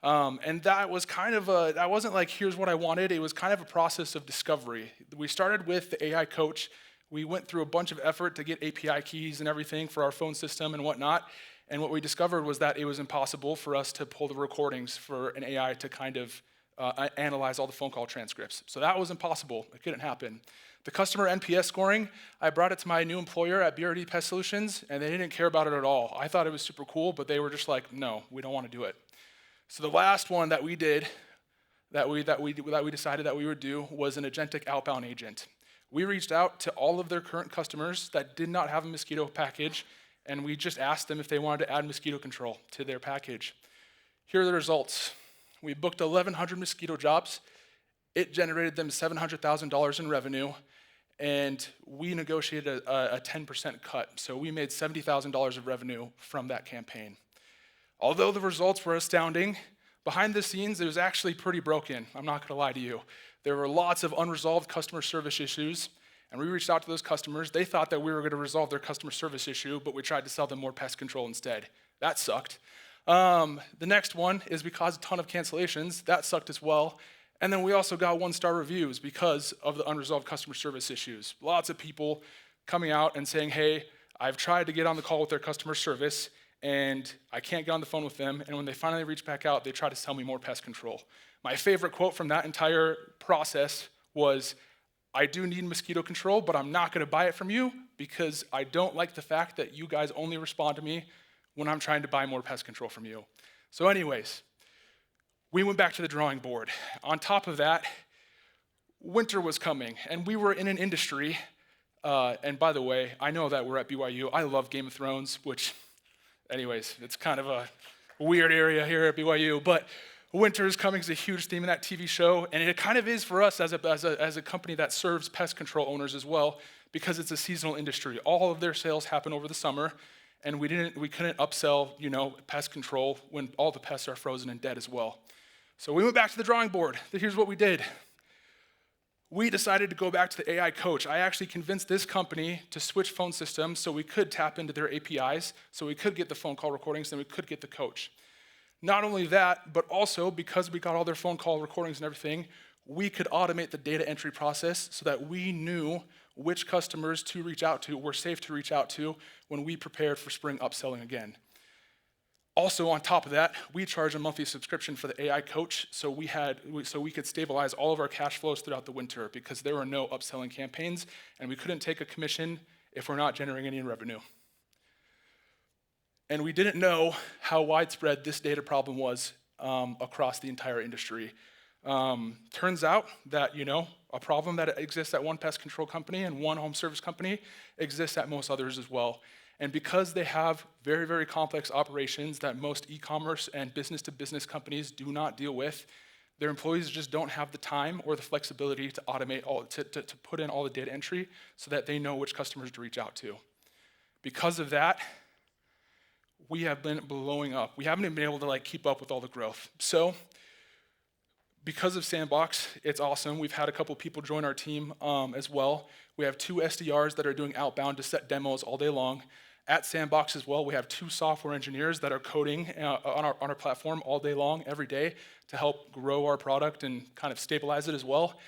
S11: And that was kind of that wasn't like, here's what I wanted, it was kind of a process of discovery. We started with the AI coach. We went through a bunch of effort to get API keys and everything for our phone system and whatnot, and what we discovered was that it was impossible for us to pull the recordings for an AI to kind of analyze all the phone call transcripts. So that was impossible, it couldn't happen. The customer NPS scoring, I brought it to my new employer at BRD Pest Solutions, and they didn't care about it at all. I thought it was super cool, but they were just like, no, we don't want to do it. So the last one that we did, that we decided that we would do, was an agentic outbound agent. We reached out to all of their current customers that did not have a mosquito package, and we just asked them if they wanted to add mosquito control to their package. Here are the results. We booked 1,100 mosquito jobs. It generated them $700,000 in revenue, and we negotiated a 10% cut. So we made $70,000 of revenue from that campaign. Although the results were astounding, behind the scenes, it was actually pretty broken. I'm not gonna lie to you. There were lots of unresolved customer service issues, and we reached out to those customers. They thought that we were gonna resolve their customer service issue, but we tried to sell them more pest control instead. That sucked. The next one is we caused a ton of cancellations. That sucked as well. And then we also got 1-star reviews because of the unresolved customer service issues. Lots of people coming out and saying, hey, I've tried to get on the call with their customer service and I can't get on the phone with them. And when they finally reach back out, they try to sell me more pest control. My favorite quote from that entire process was, I do need mosquito control, but I'm not gonna buy it from you because I don't like the fact that you guys only respond to me when I'm trying to buy more pest control from you. So anyways, we went back to the drawing board. On top of that, winter was coming, and we were in an industry, and by the way, I know that we're at BYU. I love Game of Thrones, which, anyways, it's kind of a weird area here at BYU, but winter is coming is a huge theme in that TV show, and it kind of is for us as a company that serves pest control owners as well, because it's a seasonal industry. All of their sales happen over the summer, and we couldn't upsell, pest control when all the pests are frozen and dead as well. So we went back to the drawing board. Here's what we did. We decided to go back to the AI coach. I actually convinced this company to switch phone systems so we could tap into their APIs, so we could get the phone call recordings, and we could get the coach. Not only that, but also because we got all their phone call recordings and everything, we could automate the data entry process so that we knew which customers to reach out to, were safe to reach out to when we prepared for spring upselling again. Also, on top of that, we charge a monthly subscription for the AI coach, so we could stabilize all of our cash flows throughout the winter because there were no upselling campaigns, and we couldn't take a commission if we're not generating any revenue. And we didn't know how widespread this data problem was across the entire industry. Turns out that, a problem that exists at one pest control company and one home service company exists at most others as well. And because they have very, very complex operations that most e-commerce and business-to-business companies do not deal with, their employees just don't have the time or the flexibility to automate to put in all the data entry so that they know which customers to reach out to. Because of that, we have been blowing up. We haven't even been able to like keep up with all the growth. So because of Sandbox, it's awesome. We've had a couple people join our team as well. We have 2 SDRs that are doing outbound to set demos all day long. At Sandbox as well, we have 2 software engineers that are coding on our platform all day long, every day, to help grow our product and kind of stabilize it as well.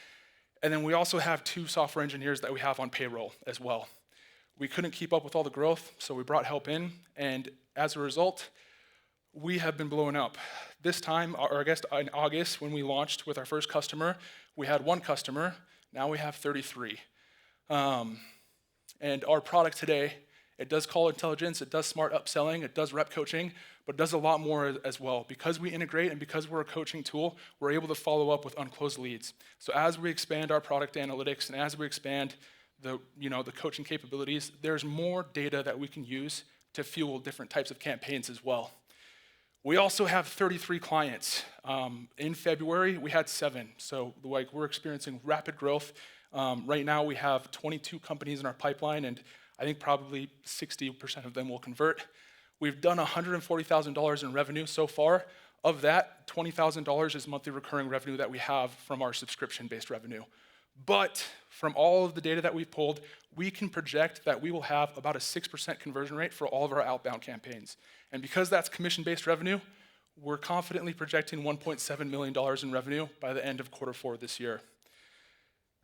S11: And then we also have 2 software engineers that we have on payroll as well. We couldn't keep up with all the growth, so we brought help in, and as a result, we have been blowing up. This time, or I guess in August, when we launched with our first customer, we had 1 customer. Now we have 33. And our product today, it does call intelligence, it does smart upselling, it does rep coaching, but it does a lot more as well. Because we integrate and because we're a coaching tool, we're able to follow up with unclosed leads. So as we expand our product analytics and as we expand the coaching capabilities, there's more data that we can use to fuel different types of campaigns as well. We also have 33 clients. In February, we had 7. So like we're experiencing rapid growth. Right now, we have 22 companies in our pipeline, and I think probably 60% of them will convert. We've done $140,000 in revenue so far. Of that, $20,000 is monthly recurring revenue that we have from our subscription-based revenue. But from all of the data that we've pulled, we can project that we will have about a 6% conversion rate for all of our outbound campaigns. And because that's commission-based revenue, we're confidently projecting $1.7 million in revenue by the end of Q4 this year.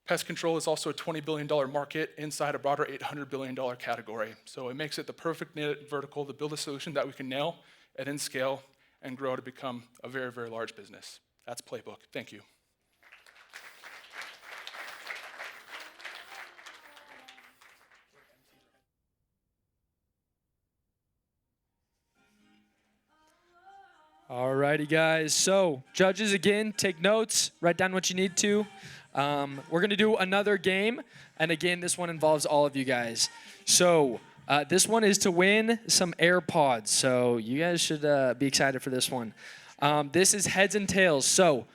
S11: Pest control is also a $20 billion market inside a broader $800 billion category. So it makes it the perfect vertical to build a solution that we can nail and then scale and grow to become a very, very large business. That's Plaibook. Thank you.
S1: All righty, guys. So, judges, again, take notes, write down what you need to. We're going to do another game, and again, this one involves all of you guys. So, this one is to win some AirPods, so you guys should be excited for this one. This is heads and tails, so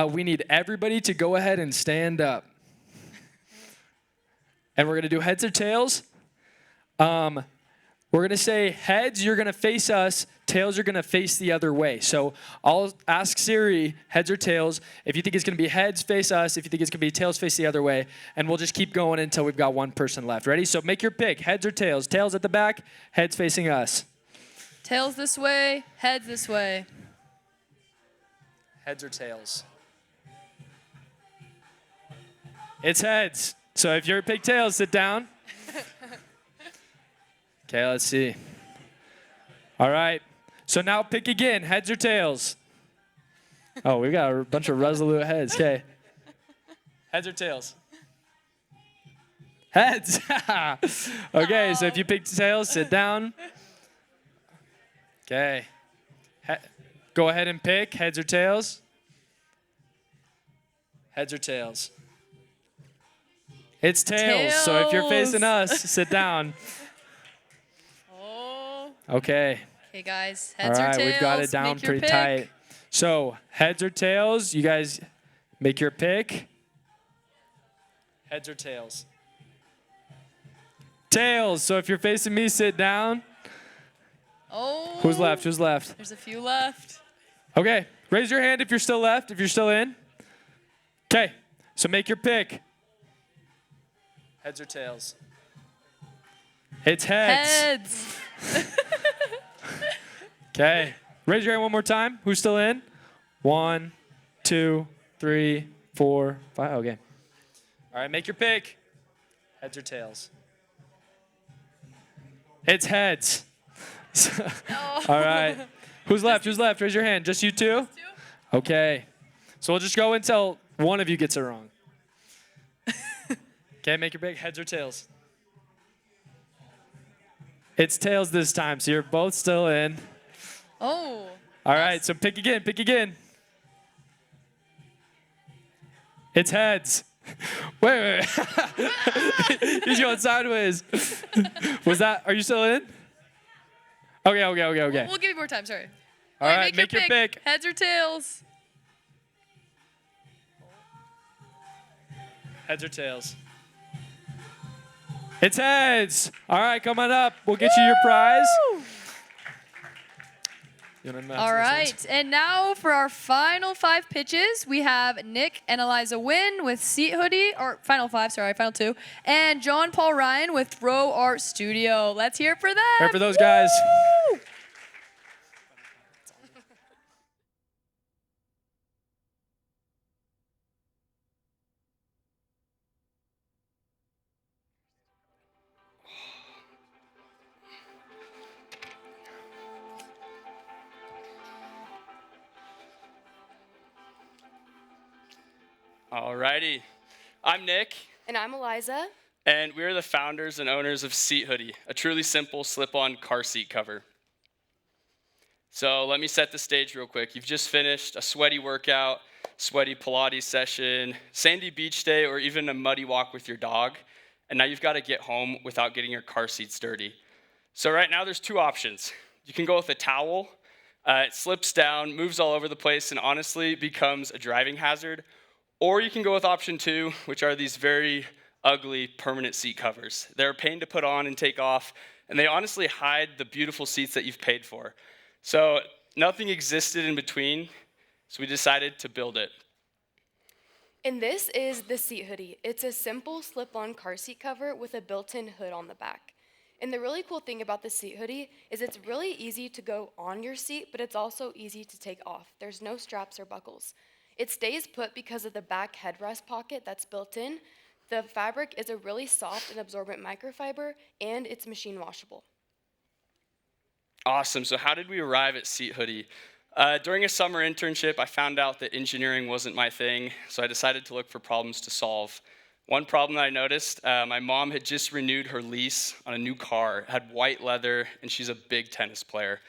S1: we need everybody to go ahead and stand up. And we're going to do heads or tails. We're going to say heads, you're going to face us. Tails, you're going to face the other way. So I'll ask Siri, heads or tails. If you think it's going to be heads, face us. If you think it's going to be tails, face the other way. And we'll just keep going until we've got one person left. Ready? So make your pick, heads or tails. Tails at the back, heads facing us.
S2: Tails this way, heads this way.
S1: Heads or tails? It's heads. So if you're pick tails, sit down. Okay, let's see. All right. So now pick again, heads or tails? Oh, we got a bunch of resolute heads. Okay. Heads or tails? Heads. Okay, so if you pick tails, sit down. Okay. Go ahead and pick, heads or tails? Heads or tails? It's tails. So if you're facing us, sit down. Okay.
S2: Okay, guys. Heads
S1: All
S2: or
S1: right,
S2: tails?
S1: we've got it down
S2: Make your
S1: pretty
S2: pick.
S1: tight. So, heads or tails? You guys make your pick. Heads or tails? Tails. So, if you're facing me, sit down.
S2: Oh.
S1: Who's left? Who's left?
S2: There's a few left.
S1: Okay. Raise your hand if you're still left, if you're still in. Okay. So, make your pick. Heads or tails? It's heads.
S2: Heads.
S1: Okay. Raise your hand one more time. Who's still in? 1, 2, 3, 4, 5. Okay. All right, make your pick. Heads or tails? It's heads. All right. Who's left? Who's left? Raise your hand. Just you two? Okay. So we'll just go until one of you gets it wrong. Okay, make your pick. Heads or tails? It's tails this time, so you're both still in.
S2: Oh.
S1: All right, so pick again, pick again. It's heads. Wait. He's going sideways. Was that, are you still in? Okay.
S2: We'll give you more time, sorry.
S1: All right, make your pick.
S2: Heads or tails?
S1: Heads or tails? It's heads. All right, come on up. We'll get you your prize. You wanna announce
S2: All
S1: those
S2: right,
S1: ones?
S2: and now for our final 5 pitches, we have Nick and Eliza Wynn with Seat Hoodie, or final 5, sorry, final 2, and John Paul Ryan with Throw Art Studio. Let's hear it for them.
S1: Here for those guys.
S2: Woo!
S12: Alrighty, I'm Nick,
S13: And I'm Eliza.
S12: and we're the founders and owners of Seat Hoodie, a truly simple slip-on car seat cover. So let me set the stage real quick. You've just finished a sweaty workout, sweaty Pilates session, sandy beach day, or even a muddy walk with your dog, and now you've got to get home without getting your car seats dirty. So right now there's 2 options. You can go with a towel. It slips down, moves all over the place, and honestly becomes a driving hazard. Or you can go with option 2, which are these very ugly permanent seat covers. They're a pain to put on and take off, and they honestly hide the beautiful seats that you've paid for. So nothing existed in between, so we decided to build it.
S13: And this is the Seat Hoodie. It's a simple slip-on car seat cover with a built-in hood on the back. And the really cool thing about the Seat Hoodie is it's really easy to go on your seat, but it's also easy to take off. There's no straps or buckles. It stays put because of the back headrest pocket that's built in. The fabric is a really soft and absorbent microfiber, and it's machine washable.
S12: Awesome. So how did we arrive at Seat Hoodie? During a summer internship, I found out that engineering wasn't my thing, so I decided to look for problems to solve. One problem that I noticed, my mom had just renewed her lease on a new car. It had white leather, and she's a big tennis player.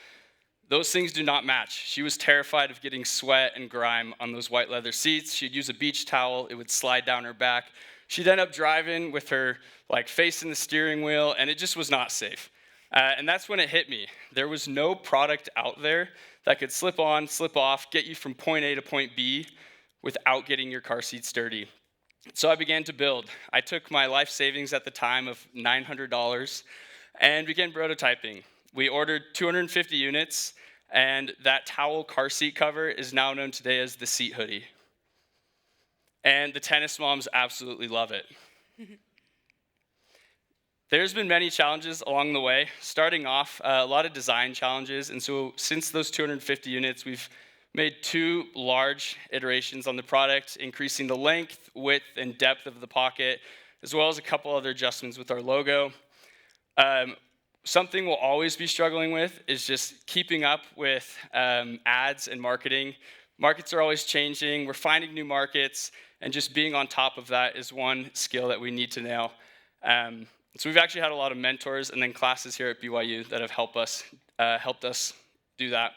S12: Those things do not match. She was terrified of getting sweat and grime on those white leather seats. She'd use a beach towel. It would slide down her back. She'd end up driving with her face in the steering wheel, and it just was not safe. And that's when it hit me. There was no product out there that could slip on, slip off, get you from point A to point B without getting your car seats dirty. So I began to build. I took my life savings at the time of $900 and began prototyping. We ordered 250 units, and that towel car seat cover is now known today as the Seat Hoodie. And the tennis moms absolutely love it. There's been many challenges along the way. Starting off, a lot of design challenges, and so since those 250 units, we've made 2 large iterations on the product, increasing the length, width, and depth of the pocket, as well as a couple other adjustments with our logo. Something we'll always be struggling with is just keeping up with ads and marketing. Markets are always changing. We're finding new markets, and just being on top of that is one skill that we need to nail. So we've actually had a lot of mentors and then classes here at BYU that have helped us do that.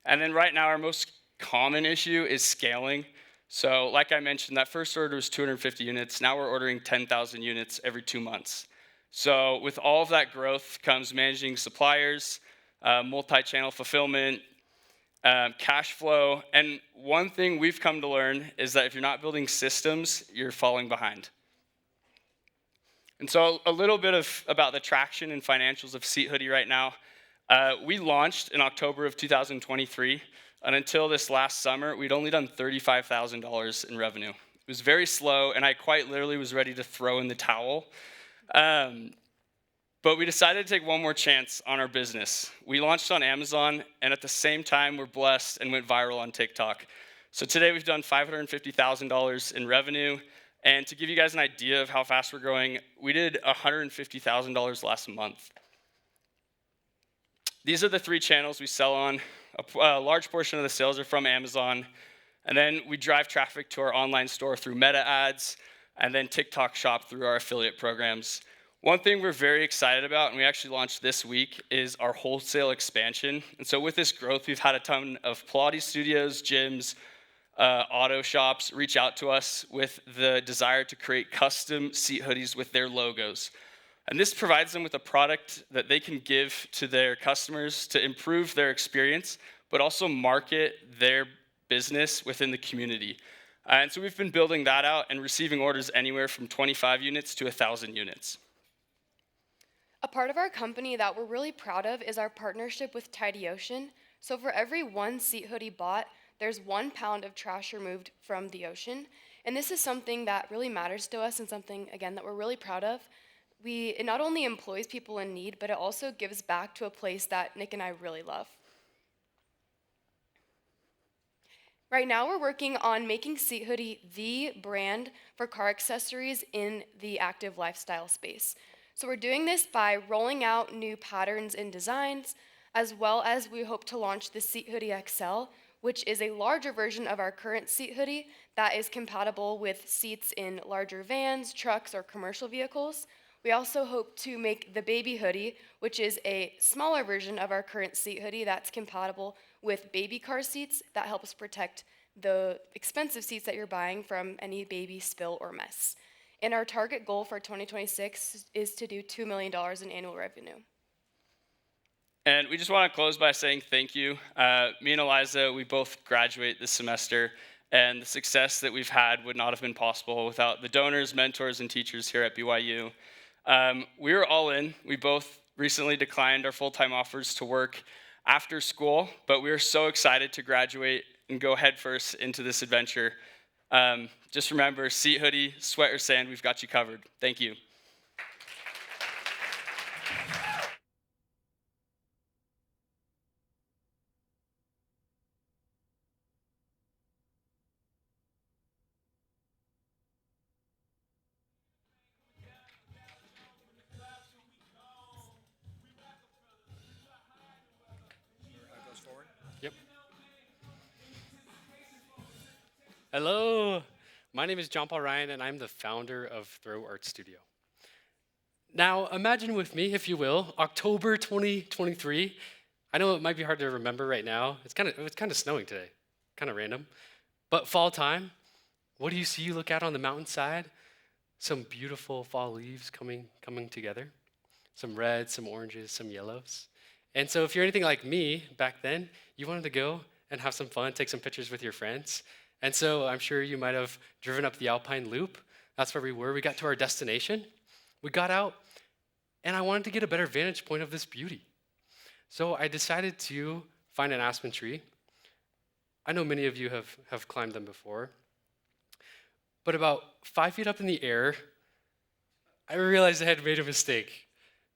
S12: And then right now, our most common issue is scaling. So like I mentioned, that first order was 250 units. Now we're ordering 10,000 units every 2 months. So with all of that growth comes managing suppliers, multi-channel fulfillment, cash flow. And one thing we've come to learn is that if you're not building systems, you're falling behind. And so a little bit about the traction and financials of Seat Hoodie right now. We launched in October of 2023, and until this last summer, we'd only done $35,000 in revenue. It was very slow, and I quite literally was ready to throw in the towel. But we decided to take one more chance on our business. We launched on Amazon, and at the same time, we're blessed and went viral on TikTok. So today we've done $550,000 in revenue. And to give you guys an idea of how fast we're growing, we did $150,000 last month. These are the 3 channels we sell on. A large portion of the sales are from Amazon. And then we drive traffic to our online store through Meta ads, and then TikTok shop through our affiliate programs. One thing we're very excited about, and we actually launched this week, is our wholesale expansion. And so with this growth, we've had a ton of Pilates studios, gyms, auto shops reach out to us with the desire to create custom seat hoodies with their logos. And this provides them with a product that they can give to their customers to improve their experience, but also market their business within the community. And so we've been building that out and receiving orders anywhere from 25 units to 1,000 units.
S13: A part of our company that we're really proud of is our partnership with Tidy Ocean. So for every one seat hoodie bought, there's 1 pound of trash removed from the ocean. And this is something that really matters to us and something, again, that we're really proud of. It not only employs people in need, but it also gives back to a place that Nick and I really love. Right now, we're working on making Seat Hoodie the brand for car accessories in the active lifestyle space. So we're doing this by rolling out new patterns and designs, as well as we hope to launch the Seat Hoodie XL, which is a larger version of our current Seat Hoodie that is compatible with seats in larger vans, trucks, or commercial vehicles. We also hope to make the Baby Hoodie, which is a smaller version of our current Seat Hoodie that's compatible with baby car seats that helps protect the expensive seats that you're buying from any baby spill or mess. And our target goal for 2026 is to do $2 million in annual revenue.
S12: And we just want to close by saying thank you. Me and Eliza, we both graduate this semester, and the success that we've had would not have been possible without the donors, mentors, and teachers here at BYU. We were all in. We both recently declined our full-time offers to work after school, but we are so excited to graduate and go headfirst into this adventure. Just remember, Seat Hoodie, sweat or sand, we've got you covered. Thank you.
S14: Yep. Hello, my name is John Paul Ryan, and I'm the founder of Throw Art Studio. Now, imagine with me, if you will, October 2023. I know it might be hard to remember right now. It's kind of snowing today, kind of random. But fall time, what do you see? You look out on the mountainside, some beautiful fall leaves coming together, some reds, some oranges, some yellows. And so if you're anything like me back then, you wanted to go and have some fun, take some pictures with your friends. And so I'm sure you might have driven up the Alpine Loop. That's where we were. We got to our destination. We got out, and I wanted to get a better vantage point of this beauty. So I decided to find an aspen tree. I know many of you have climbed them before. But about 5 feet up in the air, I realized I had made a mistake.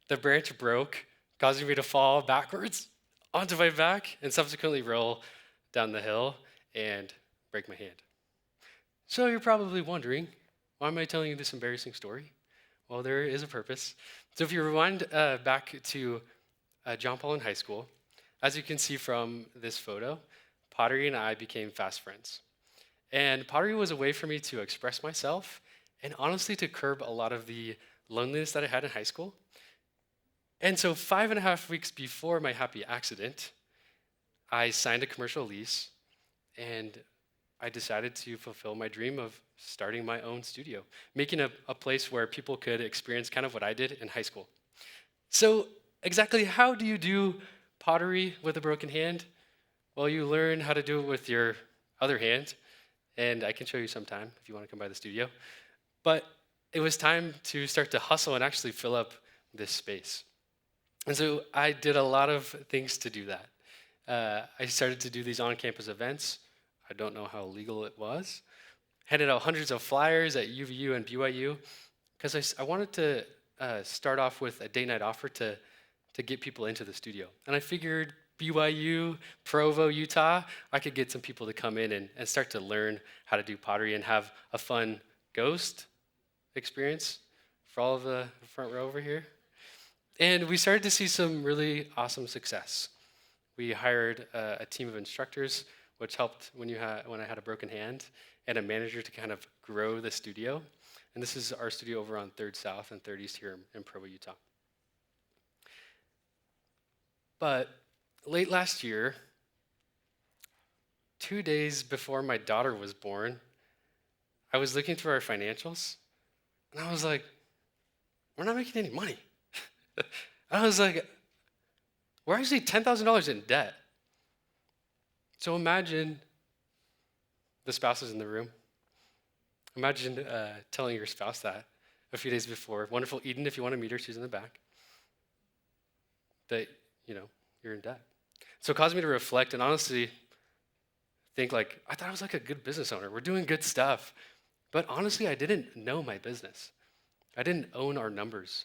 S14: The branch broke, causing me to fall backwards onto my back and subsequently roll down the hill and break my hand. So you're probably wondering, why am I telling you this embarrassing story? Well, there is a purpose. So if you rewind back to John Paul in high school, as you can see from this photo, pottery and I became fast friends. And pottery was a way for me to express myself and honestly to curb a lot of the loneliness that I had in high school. And so 5.5 weeks before my happy accident, I signed a commercial lease, and I decided to fulfill my dream of starting my own studio, making a place where people could experience kind of what I did in high school. So exactly how do you do pottery with a broken hand? Well, you learn how to do it with your other hand, and I can show you sometime if you want to come by the studio. But it was time to start to hustle and actually fill up this space. And so I did a lot of things to do that. I started to do these on-campus events. I don't know how legal it was. Handed out hundreds of flyers at UVU and BYU because I wanted to start off with a day-night offer to get people into the studio. And I figured BYU, Provo, Utah, I could get some people to come in and start to learn how to do pottery and have a fun ghost experience for all of the front row over here. And we started to see some really awesome success. We hired a team of instructors, which helped when I had a broken hand, and a manager to kind of grow the studio. And this is our studio over on 3rd South and 3rd East here in Provo, Utah. But late last year, 2 days before my daughter was born, I was looking through our financials, and I was like, we're not making any money. I was like, we're actually $10,000 in debt. So imagine the spouses in the room. Imagine telling your spouse that a few days before. Wonderful Eden, if you want to meet her, she's in the back. that, you're in debt. So it caused me to reflect and honestly think like, I thought I was like a good business owner. We're doing good stuff. But honestly, I didn't know my business. I didn't own our numbers.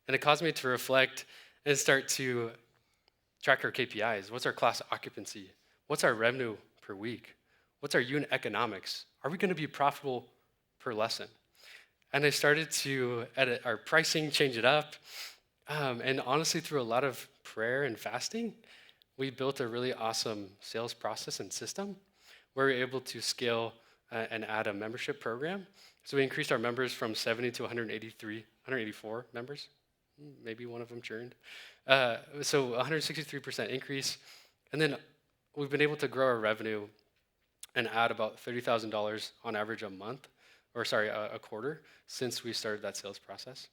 S14: And it caused me to reflect and start to track our KPIs. What's our class occupancy? What's our revenue per week? What's our unit economics? Are we going to be profitable per lesson? And I started to edit our pricing, change it up. And honestly, through a lot of prayer and fasting, we built a really awesome sales process and system where we were able to scale and add a membership program. So we increased our members from 70 to 184 members. Maybe one of them churned. So 163% increase. And then we've been able to grow our revenue and add about $30,000 on average a month, a quarter, since we started that sales process.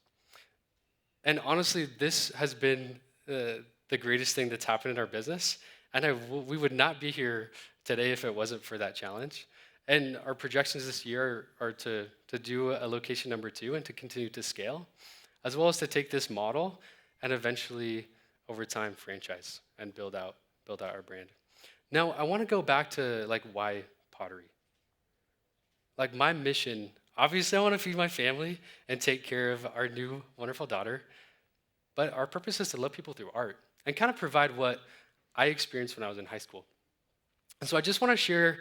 S14: And honestly, this has been the greatest thing that's happened in our business. And we would not be here today if it wasn't for that challenge. And our projections this year are to do a location number 2 and to continue to scale, as well as to take this model and eventually, over time, franchise and build out our brand. Now, I want to go back to why pottery. My mission, obviously, I want to feed my family and take care of our new wonderful daughter. But our purpose is to love people through art and kind of provide what I experienced when I was in high school. And so I just want to share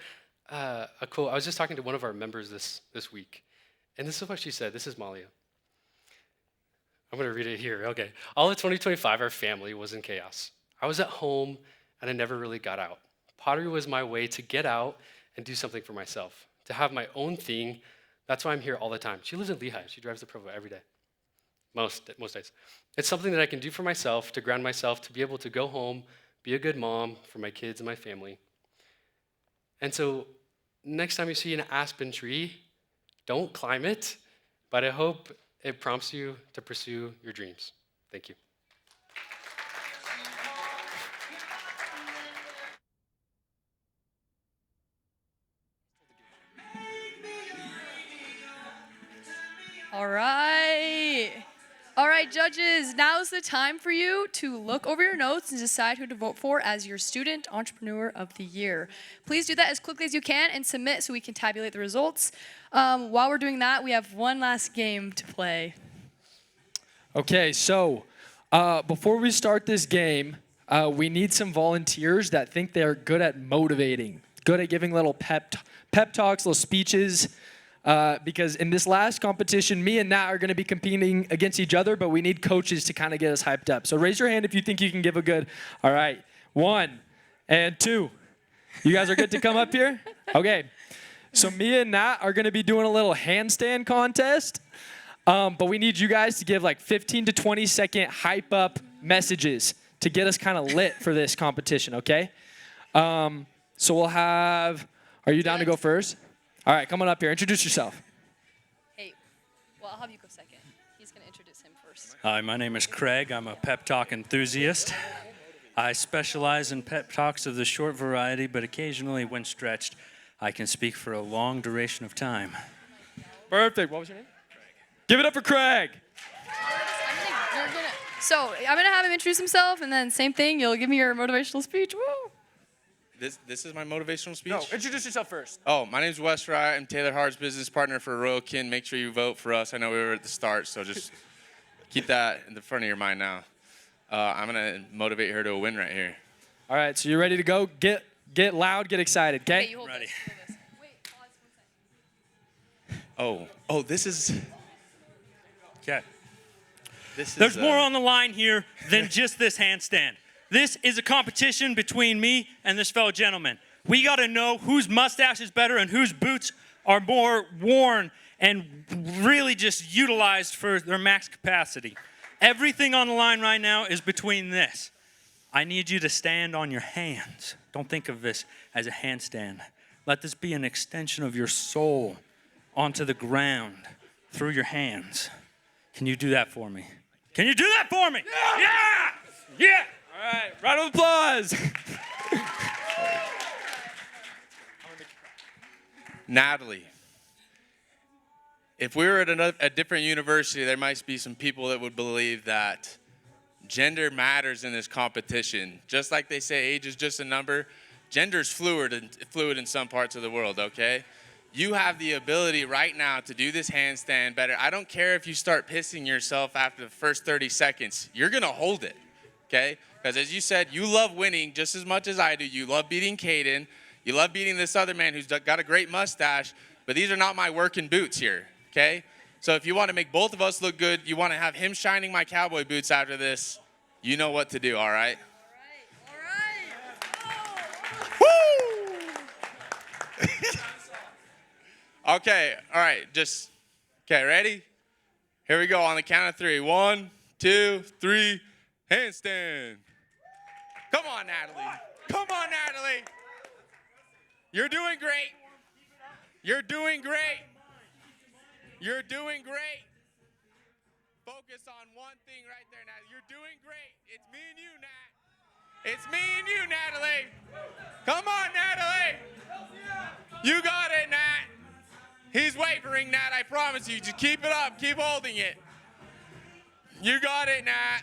S14: a quote. I was just talking to one of our members this week, and this is what she said. This is Malia. I'm going to read it here. Okay. All of 2025, our family was in chaos. I was at home, and I never really got out. Pottery was my way to get out and do something for myself, to have my own thing. That's why I'm here all the time. She lives in Lehigh. She drives to Provo every day, most days. It's something that I can do for myself, to ground myself, to be able to go home, be a good mom for my kids and my family. And so next time you see an aspen tree, don't climb it, but I hope it prompts you to pursue your dreams. Thank you.
S2: All right, judges, now's the time for you to look over your notes and decide who to vote for as your Student Entrepreneur of the Year. Please do that as quickly as you can and submit so we can tabulate the results. While we're doing that, we have one last game to play.
S1: Okay, so before we start this game, we need some volunteers that think they're good at motivating, good at giving little pep talks, little speeches. Because in this last competition, me and Nat are going to be competing against each other, but we need coaches to kind of get us hyped up. So raise your hand if you think you can give a good, all right, 1 and 2. You guys are good to come up here? Okay. So me and Nat are going to be doing a little handstand contest, but we need you guys to give 15 to 20 second hype up messages to get us kind of lit for this competition, okay? So we'll have, are you down to go first? All right, come on up here. Introduce yourself.
S2: Hey, well, I'll have you go second. He's going to introduce him first.
S15: Hi, my name is Craig. I'm a pep talk enthusiast. I specialize in pep talks of the short variety, but occasionally, when stretched, I can speak for a long duration of time.
S1: Perfect. What was your name? Give it up for Craig.
S2: So I'm going to have him introduce himself, and then same thing. You'll give me your motivational speech. Woo!
S16: This is my motivational speech?
S1: No, introduce yourself first.
S16: Oh, my name's Wes Wright. I'm Taylor Hart's business partner for Royal Kin. Make sure you vote for us. I know we were at the start, so just keep that in the front of your mind now. I'm going to motivate her to a win right here.
S1: All right, so you're ready to go? Get loud, get excited, okay?
S2: Hey,
S15: Ready.
S2: Wait, pause 1 second.
S16: Oh, this is...
S15: Okay.
S16: There's
S15: more on the line here than just this handstand. This is a competition between me and this fellow gentleman. We got to know whose mustache is better and whose boots are more worn and really just utilized for their max capacity. Everything on the line right now is between this. I need you to stand on your hands. Don't think of this as a handstand. Let this be an extension of your soul onto the ground through your hands. Can you do that for me? Can you do that for me? Yeah! Yeah!
S1: All right, round of applause.
S16: Natalie, if we were at a different university, there might be some people that would believe that gender matters in this competition. Just like they say age is just a number, gender's fluid in some parts of the world, okay? You have the ability right now to do this handstand better. I don't care if you start pissing yourself after the first 30 seconds. You're going to hold it, okay? Because as you said, you love winning just as much as I do. You love beating Caden. You love beating this other man who's got a great mustache. But these are not my working boots here, okay? So if you want to make both of us look good, you want to have him shining my cowboy boots after this, you know what to do, all right? Woo! Okay, all right, okay, ready? Here we go on the count of 3. 1, 2, 3, handstand. Come on, Natalie. Come on, Natalie. You're doing great. You're doing great. You're doing great. Focus on one thing right there, Natalie. You're doing great. It's me and you, Nat. It's me and you, Natalie. Come on, Natalie. You got it, Nat. He's wavering, Nat. I promise you. Just keep it up. Keep holding it. You got it, Nat.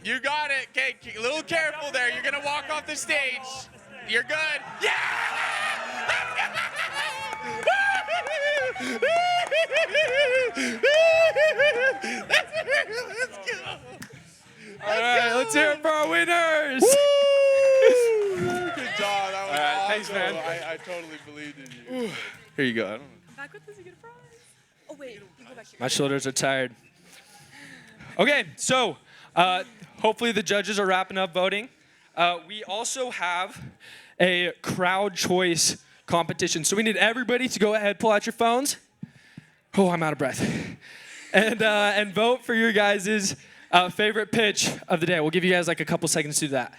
S16: You got it. Okay, a little careful there. You're going to walk off the stage. You're good. Yeah! Let's go.
S1: All right, let's hear it for our winners.
S16: Good job. That was awesome.
S1: Thanks, man.
S16: I totally believed in you. Here you go. I don't know.
S2: Back with us, you get a prize. Oh, wait. You go back here.
S1: My shoulders are tired. Okay, so hopefully the judges are wrapping up voting. We also have a crowd choice competition. So we need everybody to go ahead, pull out your phones. Oh, I'm out of breath. And vote for your guys' favorite pitch of the day. We'll give you guys like a couple seconds to do that.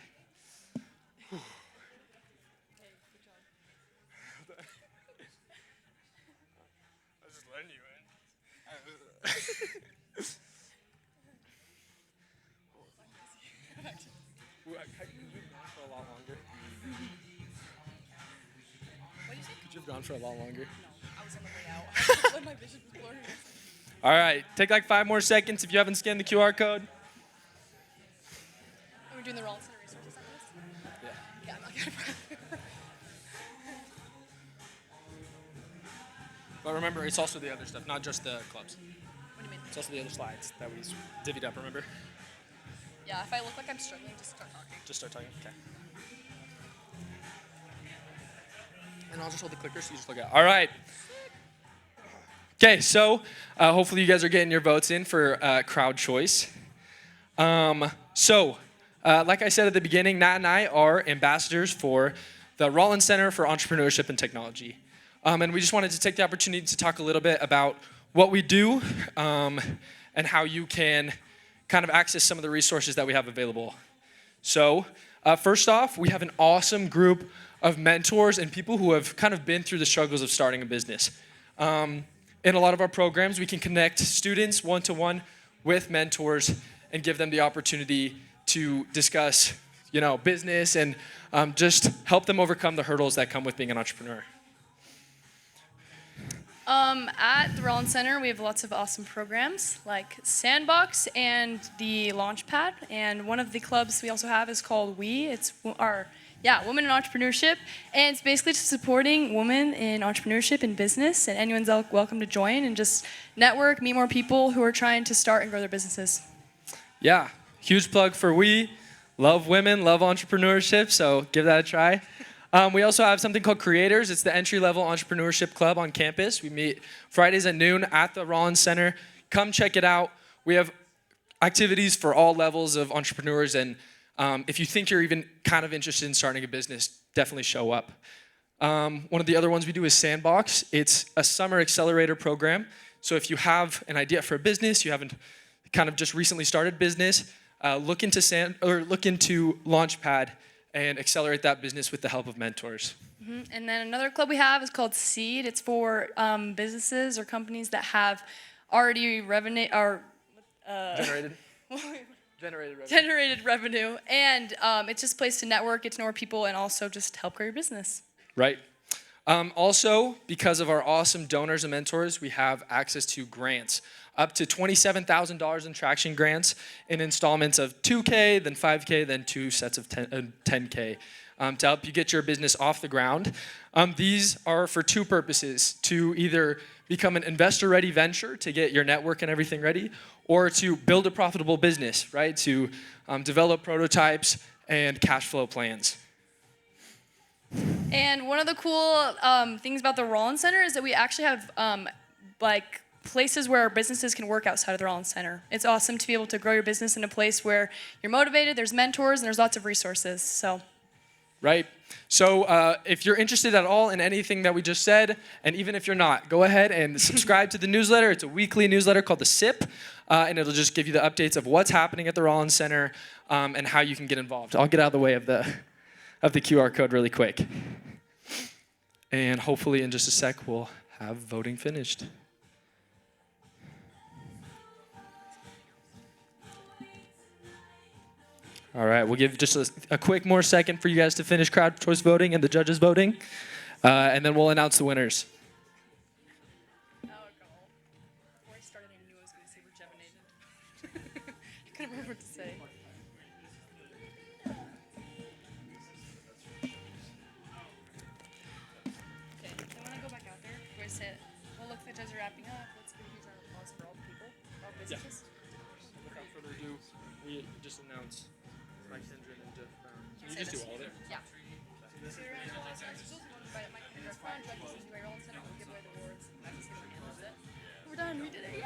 S1: Could you have gone for a lot longer?
S2: No, I was on the way out. When my vision was blurry.
S1: All right, take like 5 more seconds if you haven't scanned the QR code.
S2: Are we doing the Rollins Center resources on this?
S1: Yeah.
S2: Yeah, I'm not gonna.
S1: But remember, it's also the other stuff, not just the clubs.
S2: What do you mean?
S1: It's also the other slides that we divvied up, remember?
S2: Yeah, if I look like I'm struggling, just start talking.
S1: Just start talking, okay. And I'll just hold the clicker so you just look at it. All right. Okay, so hopefully you guys are getting your votes in for crowd choice. Like I said at the beginning, Nat and I are ambassadors for the Rollins Center for Entrepreneurship and Technology. And we just wanted to take the opportunity to talk a little bit about what we do and how you can kind of access some of the resources that we have available. So first off, we have an awesome group of mentors and people who have kind of been through the struggles of starting a business. In a lot of our programs, we can connect students one-to-one with mentors and give them the opportunity to discuss, business and just help them overcome the hurdles that come with being an entrepreneur.
S2: At the Rollins Center, we have lots of awesome programs like Sandbox and the Launchpad. And one of the clubs we also have is called WE. It's our Women in Entrepreneurship. And it's basically just supporting women in entrepreneurship and business. And anyone's welcome to join and just network, meet more people who are trying to start and grow their businesses.
S1: Yeah, huge plug for WE. Love women, love entrepreneurship, so give that a try. We also have something called Creators. It's the entry-level entrepreneurship club on campus. We meet Fridays at noon at the Rollins Center. Come check it out. We have activities for all levels of entrepreneurs, and if you think you're even kind of interested in starting a business, definitely show up. One of the other ones we do is Sandbox. It's a summer accelerator program. So if you have an idea for a business, you haven't kind of just recently started business, look into Launchpad and accelerate that business with the help of mentors.
S2: Mm-hmm. And then another club we have is called Seed. It's for businesses or companies that have already generated revenue. And it's just a place to network, get to know more people, and also just help grow your business.
S1: Right. Also, because of our awesome donors and mentors, we have access to grants. up to $27,000 in traction grants in installments of $2K, then $5K, then 2 sets of $10K to help you get your business off the ground. These are for 2 purposes: to either become an investor-ready venture to get your network and everything ready, or to build a profitable business, right? To develop prototypes and cash flow plans.
S2: And one of the cool things about the Rollins Center is that we actually have like places where our businesses can work outside of the Rollins Center. It's awesome to be able to grow your business in a place where you're motivated, there's mentors, and there's lots of resources. So.
S1: Right? So if you're interested at all in anything that we just said, and even if you're not, go ahead and subscribe to the newsletter. It's a weekly newsletter called the SIP, and it'll just give you the updates of what's happening at the Rollins Center and how you can get involved. I'll get out of the way of the QR code really quick. And hopefully in just a sec, we'll have voting finished. All right, we'll give just a quick more second for you guys to finish crowd choice voting and the judges voting, and then we'll announce the winners.
S2: Before I started, I knew I was going to say rejuvenated. I couldn't remember what to say. Okay, then when I go back out there, we're going to say, well, look, the judges are wrapping up. Let's give a huge round of applause for all the people, all businesses.
S1: Without further ado, we just announce Mike Hendren and Jeff Brown. Can you just do all of it?
S2: Yeah. So you're around Rollins Center. So we'll invite Mike Hendren, Jeff Brown, judges, and BYU Rollins Center. We'll give away the awards. That's just going to handle it. We're done. We did it. Yay!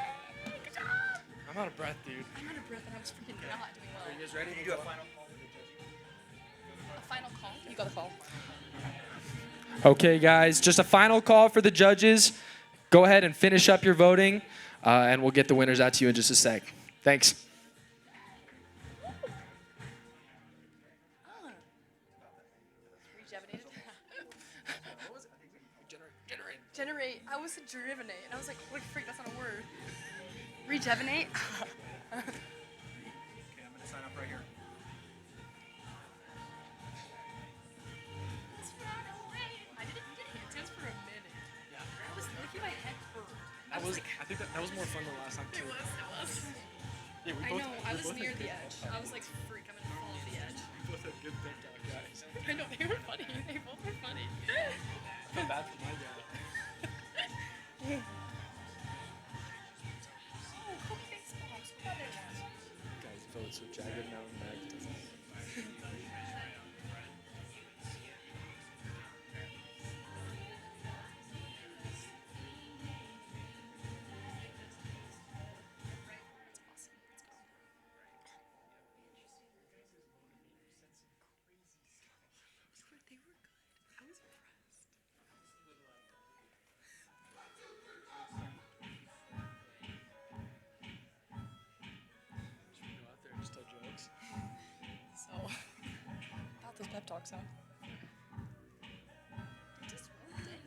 S2: Good job!
S1: I'm out of breath, dude.
S2: I'm out of breath and I'm just freaking not doing well.
S1: Are you guys ready? Can you do a final call?
S2: A final call? You got the call.
S1: Okay, guys, just a final call for the judges. Go ahead and finish up your voting, and we'll get the winners out to you in just a sec. Thanks.
S2: Rejuvenated? Generate. I was rejuvenate, and I was like, holy freak, that's not a word. Rejuvenate?
S17: Okay, I'm gonna sign up right here.
S2: I did handstands for a minute. Yeah. I was looking my head hurt.
S1: I think that was more fun than last time, too.
S2: It was.
S1: Yeah,
S2: I know, I was near the edge. I was like, freak, I'm gonna fall off the edge.
S1: We both had good big dog guys.
S2: I know, they were funny. They both were funny.
S1: I feel bad for my guy. Guys, vote so Jagged Mountain Mag doesn't.
S2: So, about those pep talks, huh? Just really did.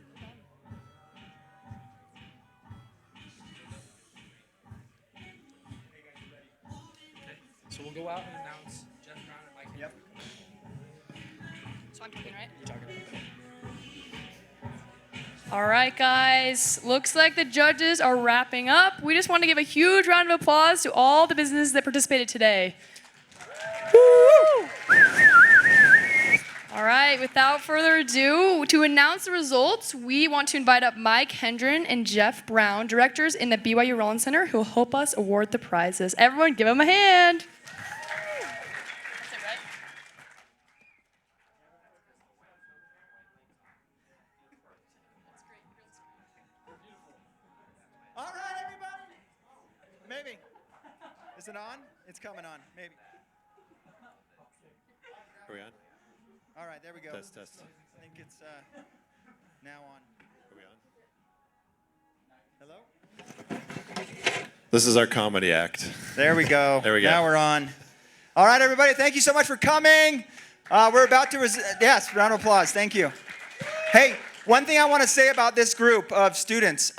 S1: Okay, so we'll go out and announce Jeff Brown and Mike. Yep.
S2: So I'm talking, right?
S1: You're talking about that.
S2: All right, guys. Looks like the judges are wrapping up. We just want to give a huge round of applause to all the businesses that participated today. Woo! All right, without further ado, to announce the results, we want to invite up Mike Hendren and Jeff Brown, directors in the BYU Rollins Center, who will help us award the prizes. Everyone, give them a hand.
S17: All right, everybody. Maybe. Is it on? It's coming on. Maybe.
S18: Are we on?
S17: All right, there we go.
S18: Test.
S17: I think it's now on.
S18: Are we on? Hello? This is our comedy act.
S17: There we go.
S18: There we go.
S17: Now we're on. All right, everybody. Thank you so much for coming. We're about to, yes, round of applause. Thank you. Hey, one thing I want to say about this group of students.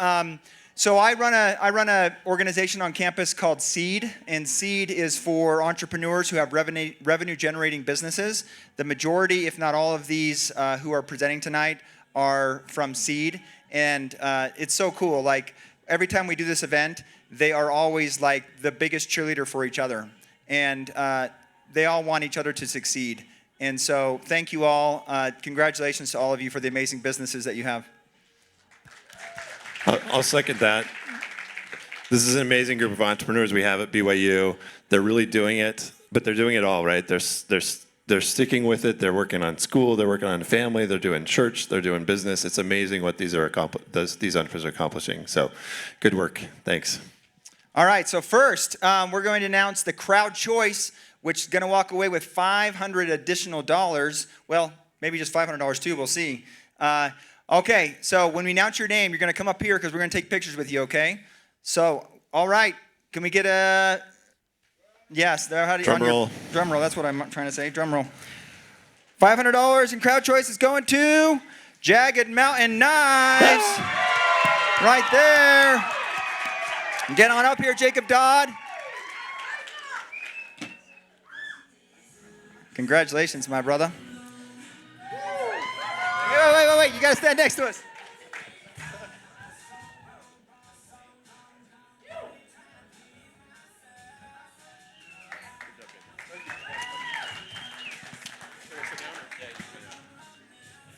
S17: So I run a organization on campus called SEED, and SEED is for entrepreneurs who have revenue generating businesses. The majority, if not all of these who are presenting tonight are from SEED, and it's so cool. Like every time we do this event, they are always like the biggest cheerleader for each other. And they all want each other to succeed. And so thank you all. Congratulations to all of you for the amazing businesses that you have.
S18: I'll second that. This is an amazing group of entrepreneurs we have at BYU. They're really doing it, but they're doing it all, right? They're sticking with it. They're working on school. They're working on family. They're doing church. They're doing business. It's amazing what these entrepreneurs are accomplishing. So good work. Thanks.
S17: All right, so first, we're going to announce the crowd choice, which is going to walk away with $500 additional dollars. Well, maybe just $500 too, we'll see. Okay, so when we announce your name, you're going to come up here because we're going to take pictures with you, okay? So, all right, can we get a, yes, there, how do you,
S18: drum roll.
S17: Drum roll, that's what I'm trying to say, drum roll. $500 in crowd choice is going to Jagged Mountain Knives. Right there. Get on up here, Jacob Dodd. Congratulations, my brother. Wait. You got to stand next to us.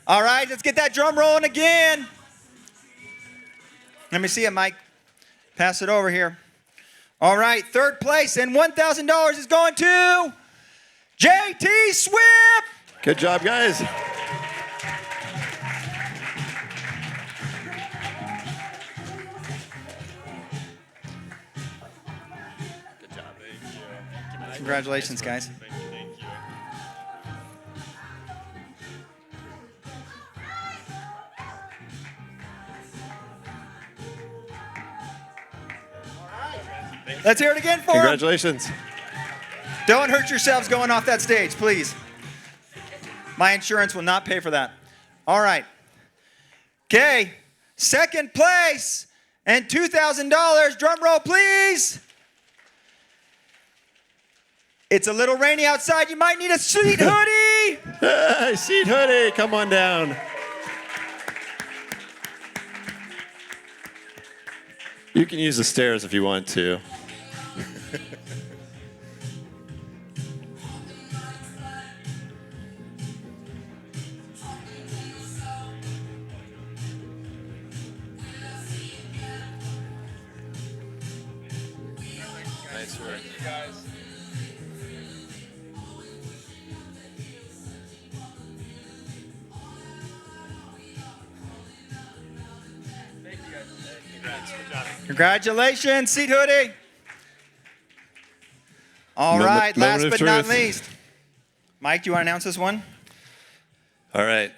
S17: All right, let's get that drum rolling again. Let me see it, Mike. Pass it over here. All right, third place, and $1,000 is going to JT SWIP.
S18: Good job, guys.
S17: Congratulations, guys. Let's hear it again for them.
S18: Congratulations.
S17: Don't hurt yourselves going off that stage, please. My insurance will not pay for that. All right. Okay, second place and $2,000. Drum roll, please. It's a little rainy outside. You might need a seat hoodie.
S18: Seat hoodie, come on down. You can use the stairs if you want to.
S16: Nice work.
S17: Congratulations, seat hoodie. All right, last but not least. Mike, do you want to announce this one?
S18: All right.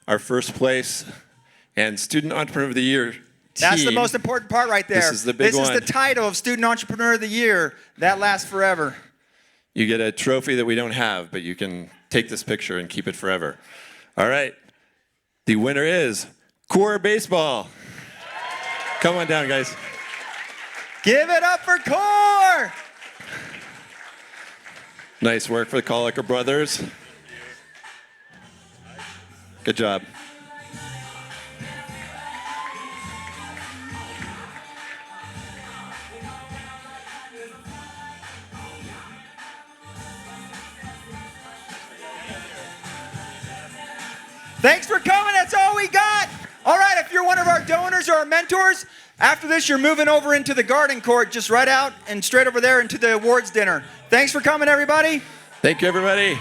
S18: Our first place and Student Entrepreneur of the Year team.
S17: That's the most important part right there.
S18: This is the big one.
S17: This is the title of Student Entrepreneur of the Year. That lasts forever.
S18: You get a trophy that we don't have, but you can take this picture and keep it forever. All right. The winner is Core Baseball. Come on down, guys.
S17: Give it up for Core.
S18: Nice work for the Colicker brothers. Good job.
S17: Thanks for coming. That's all we got. All right, if you're one of our donors or our mentors, after this, you're moving over into the garden court, just right out and straight over there into the awards dinner. Thanks for coming, everybody.
S18: Thank you, everybody.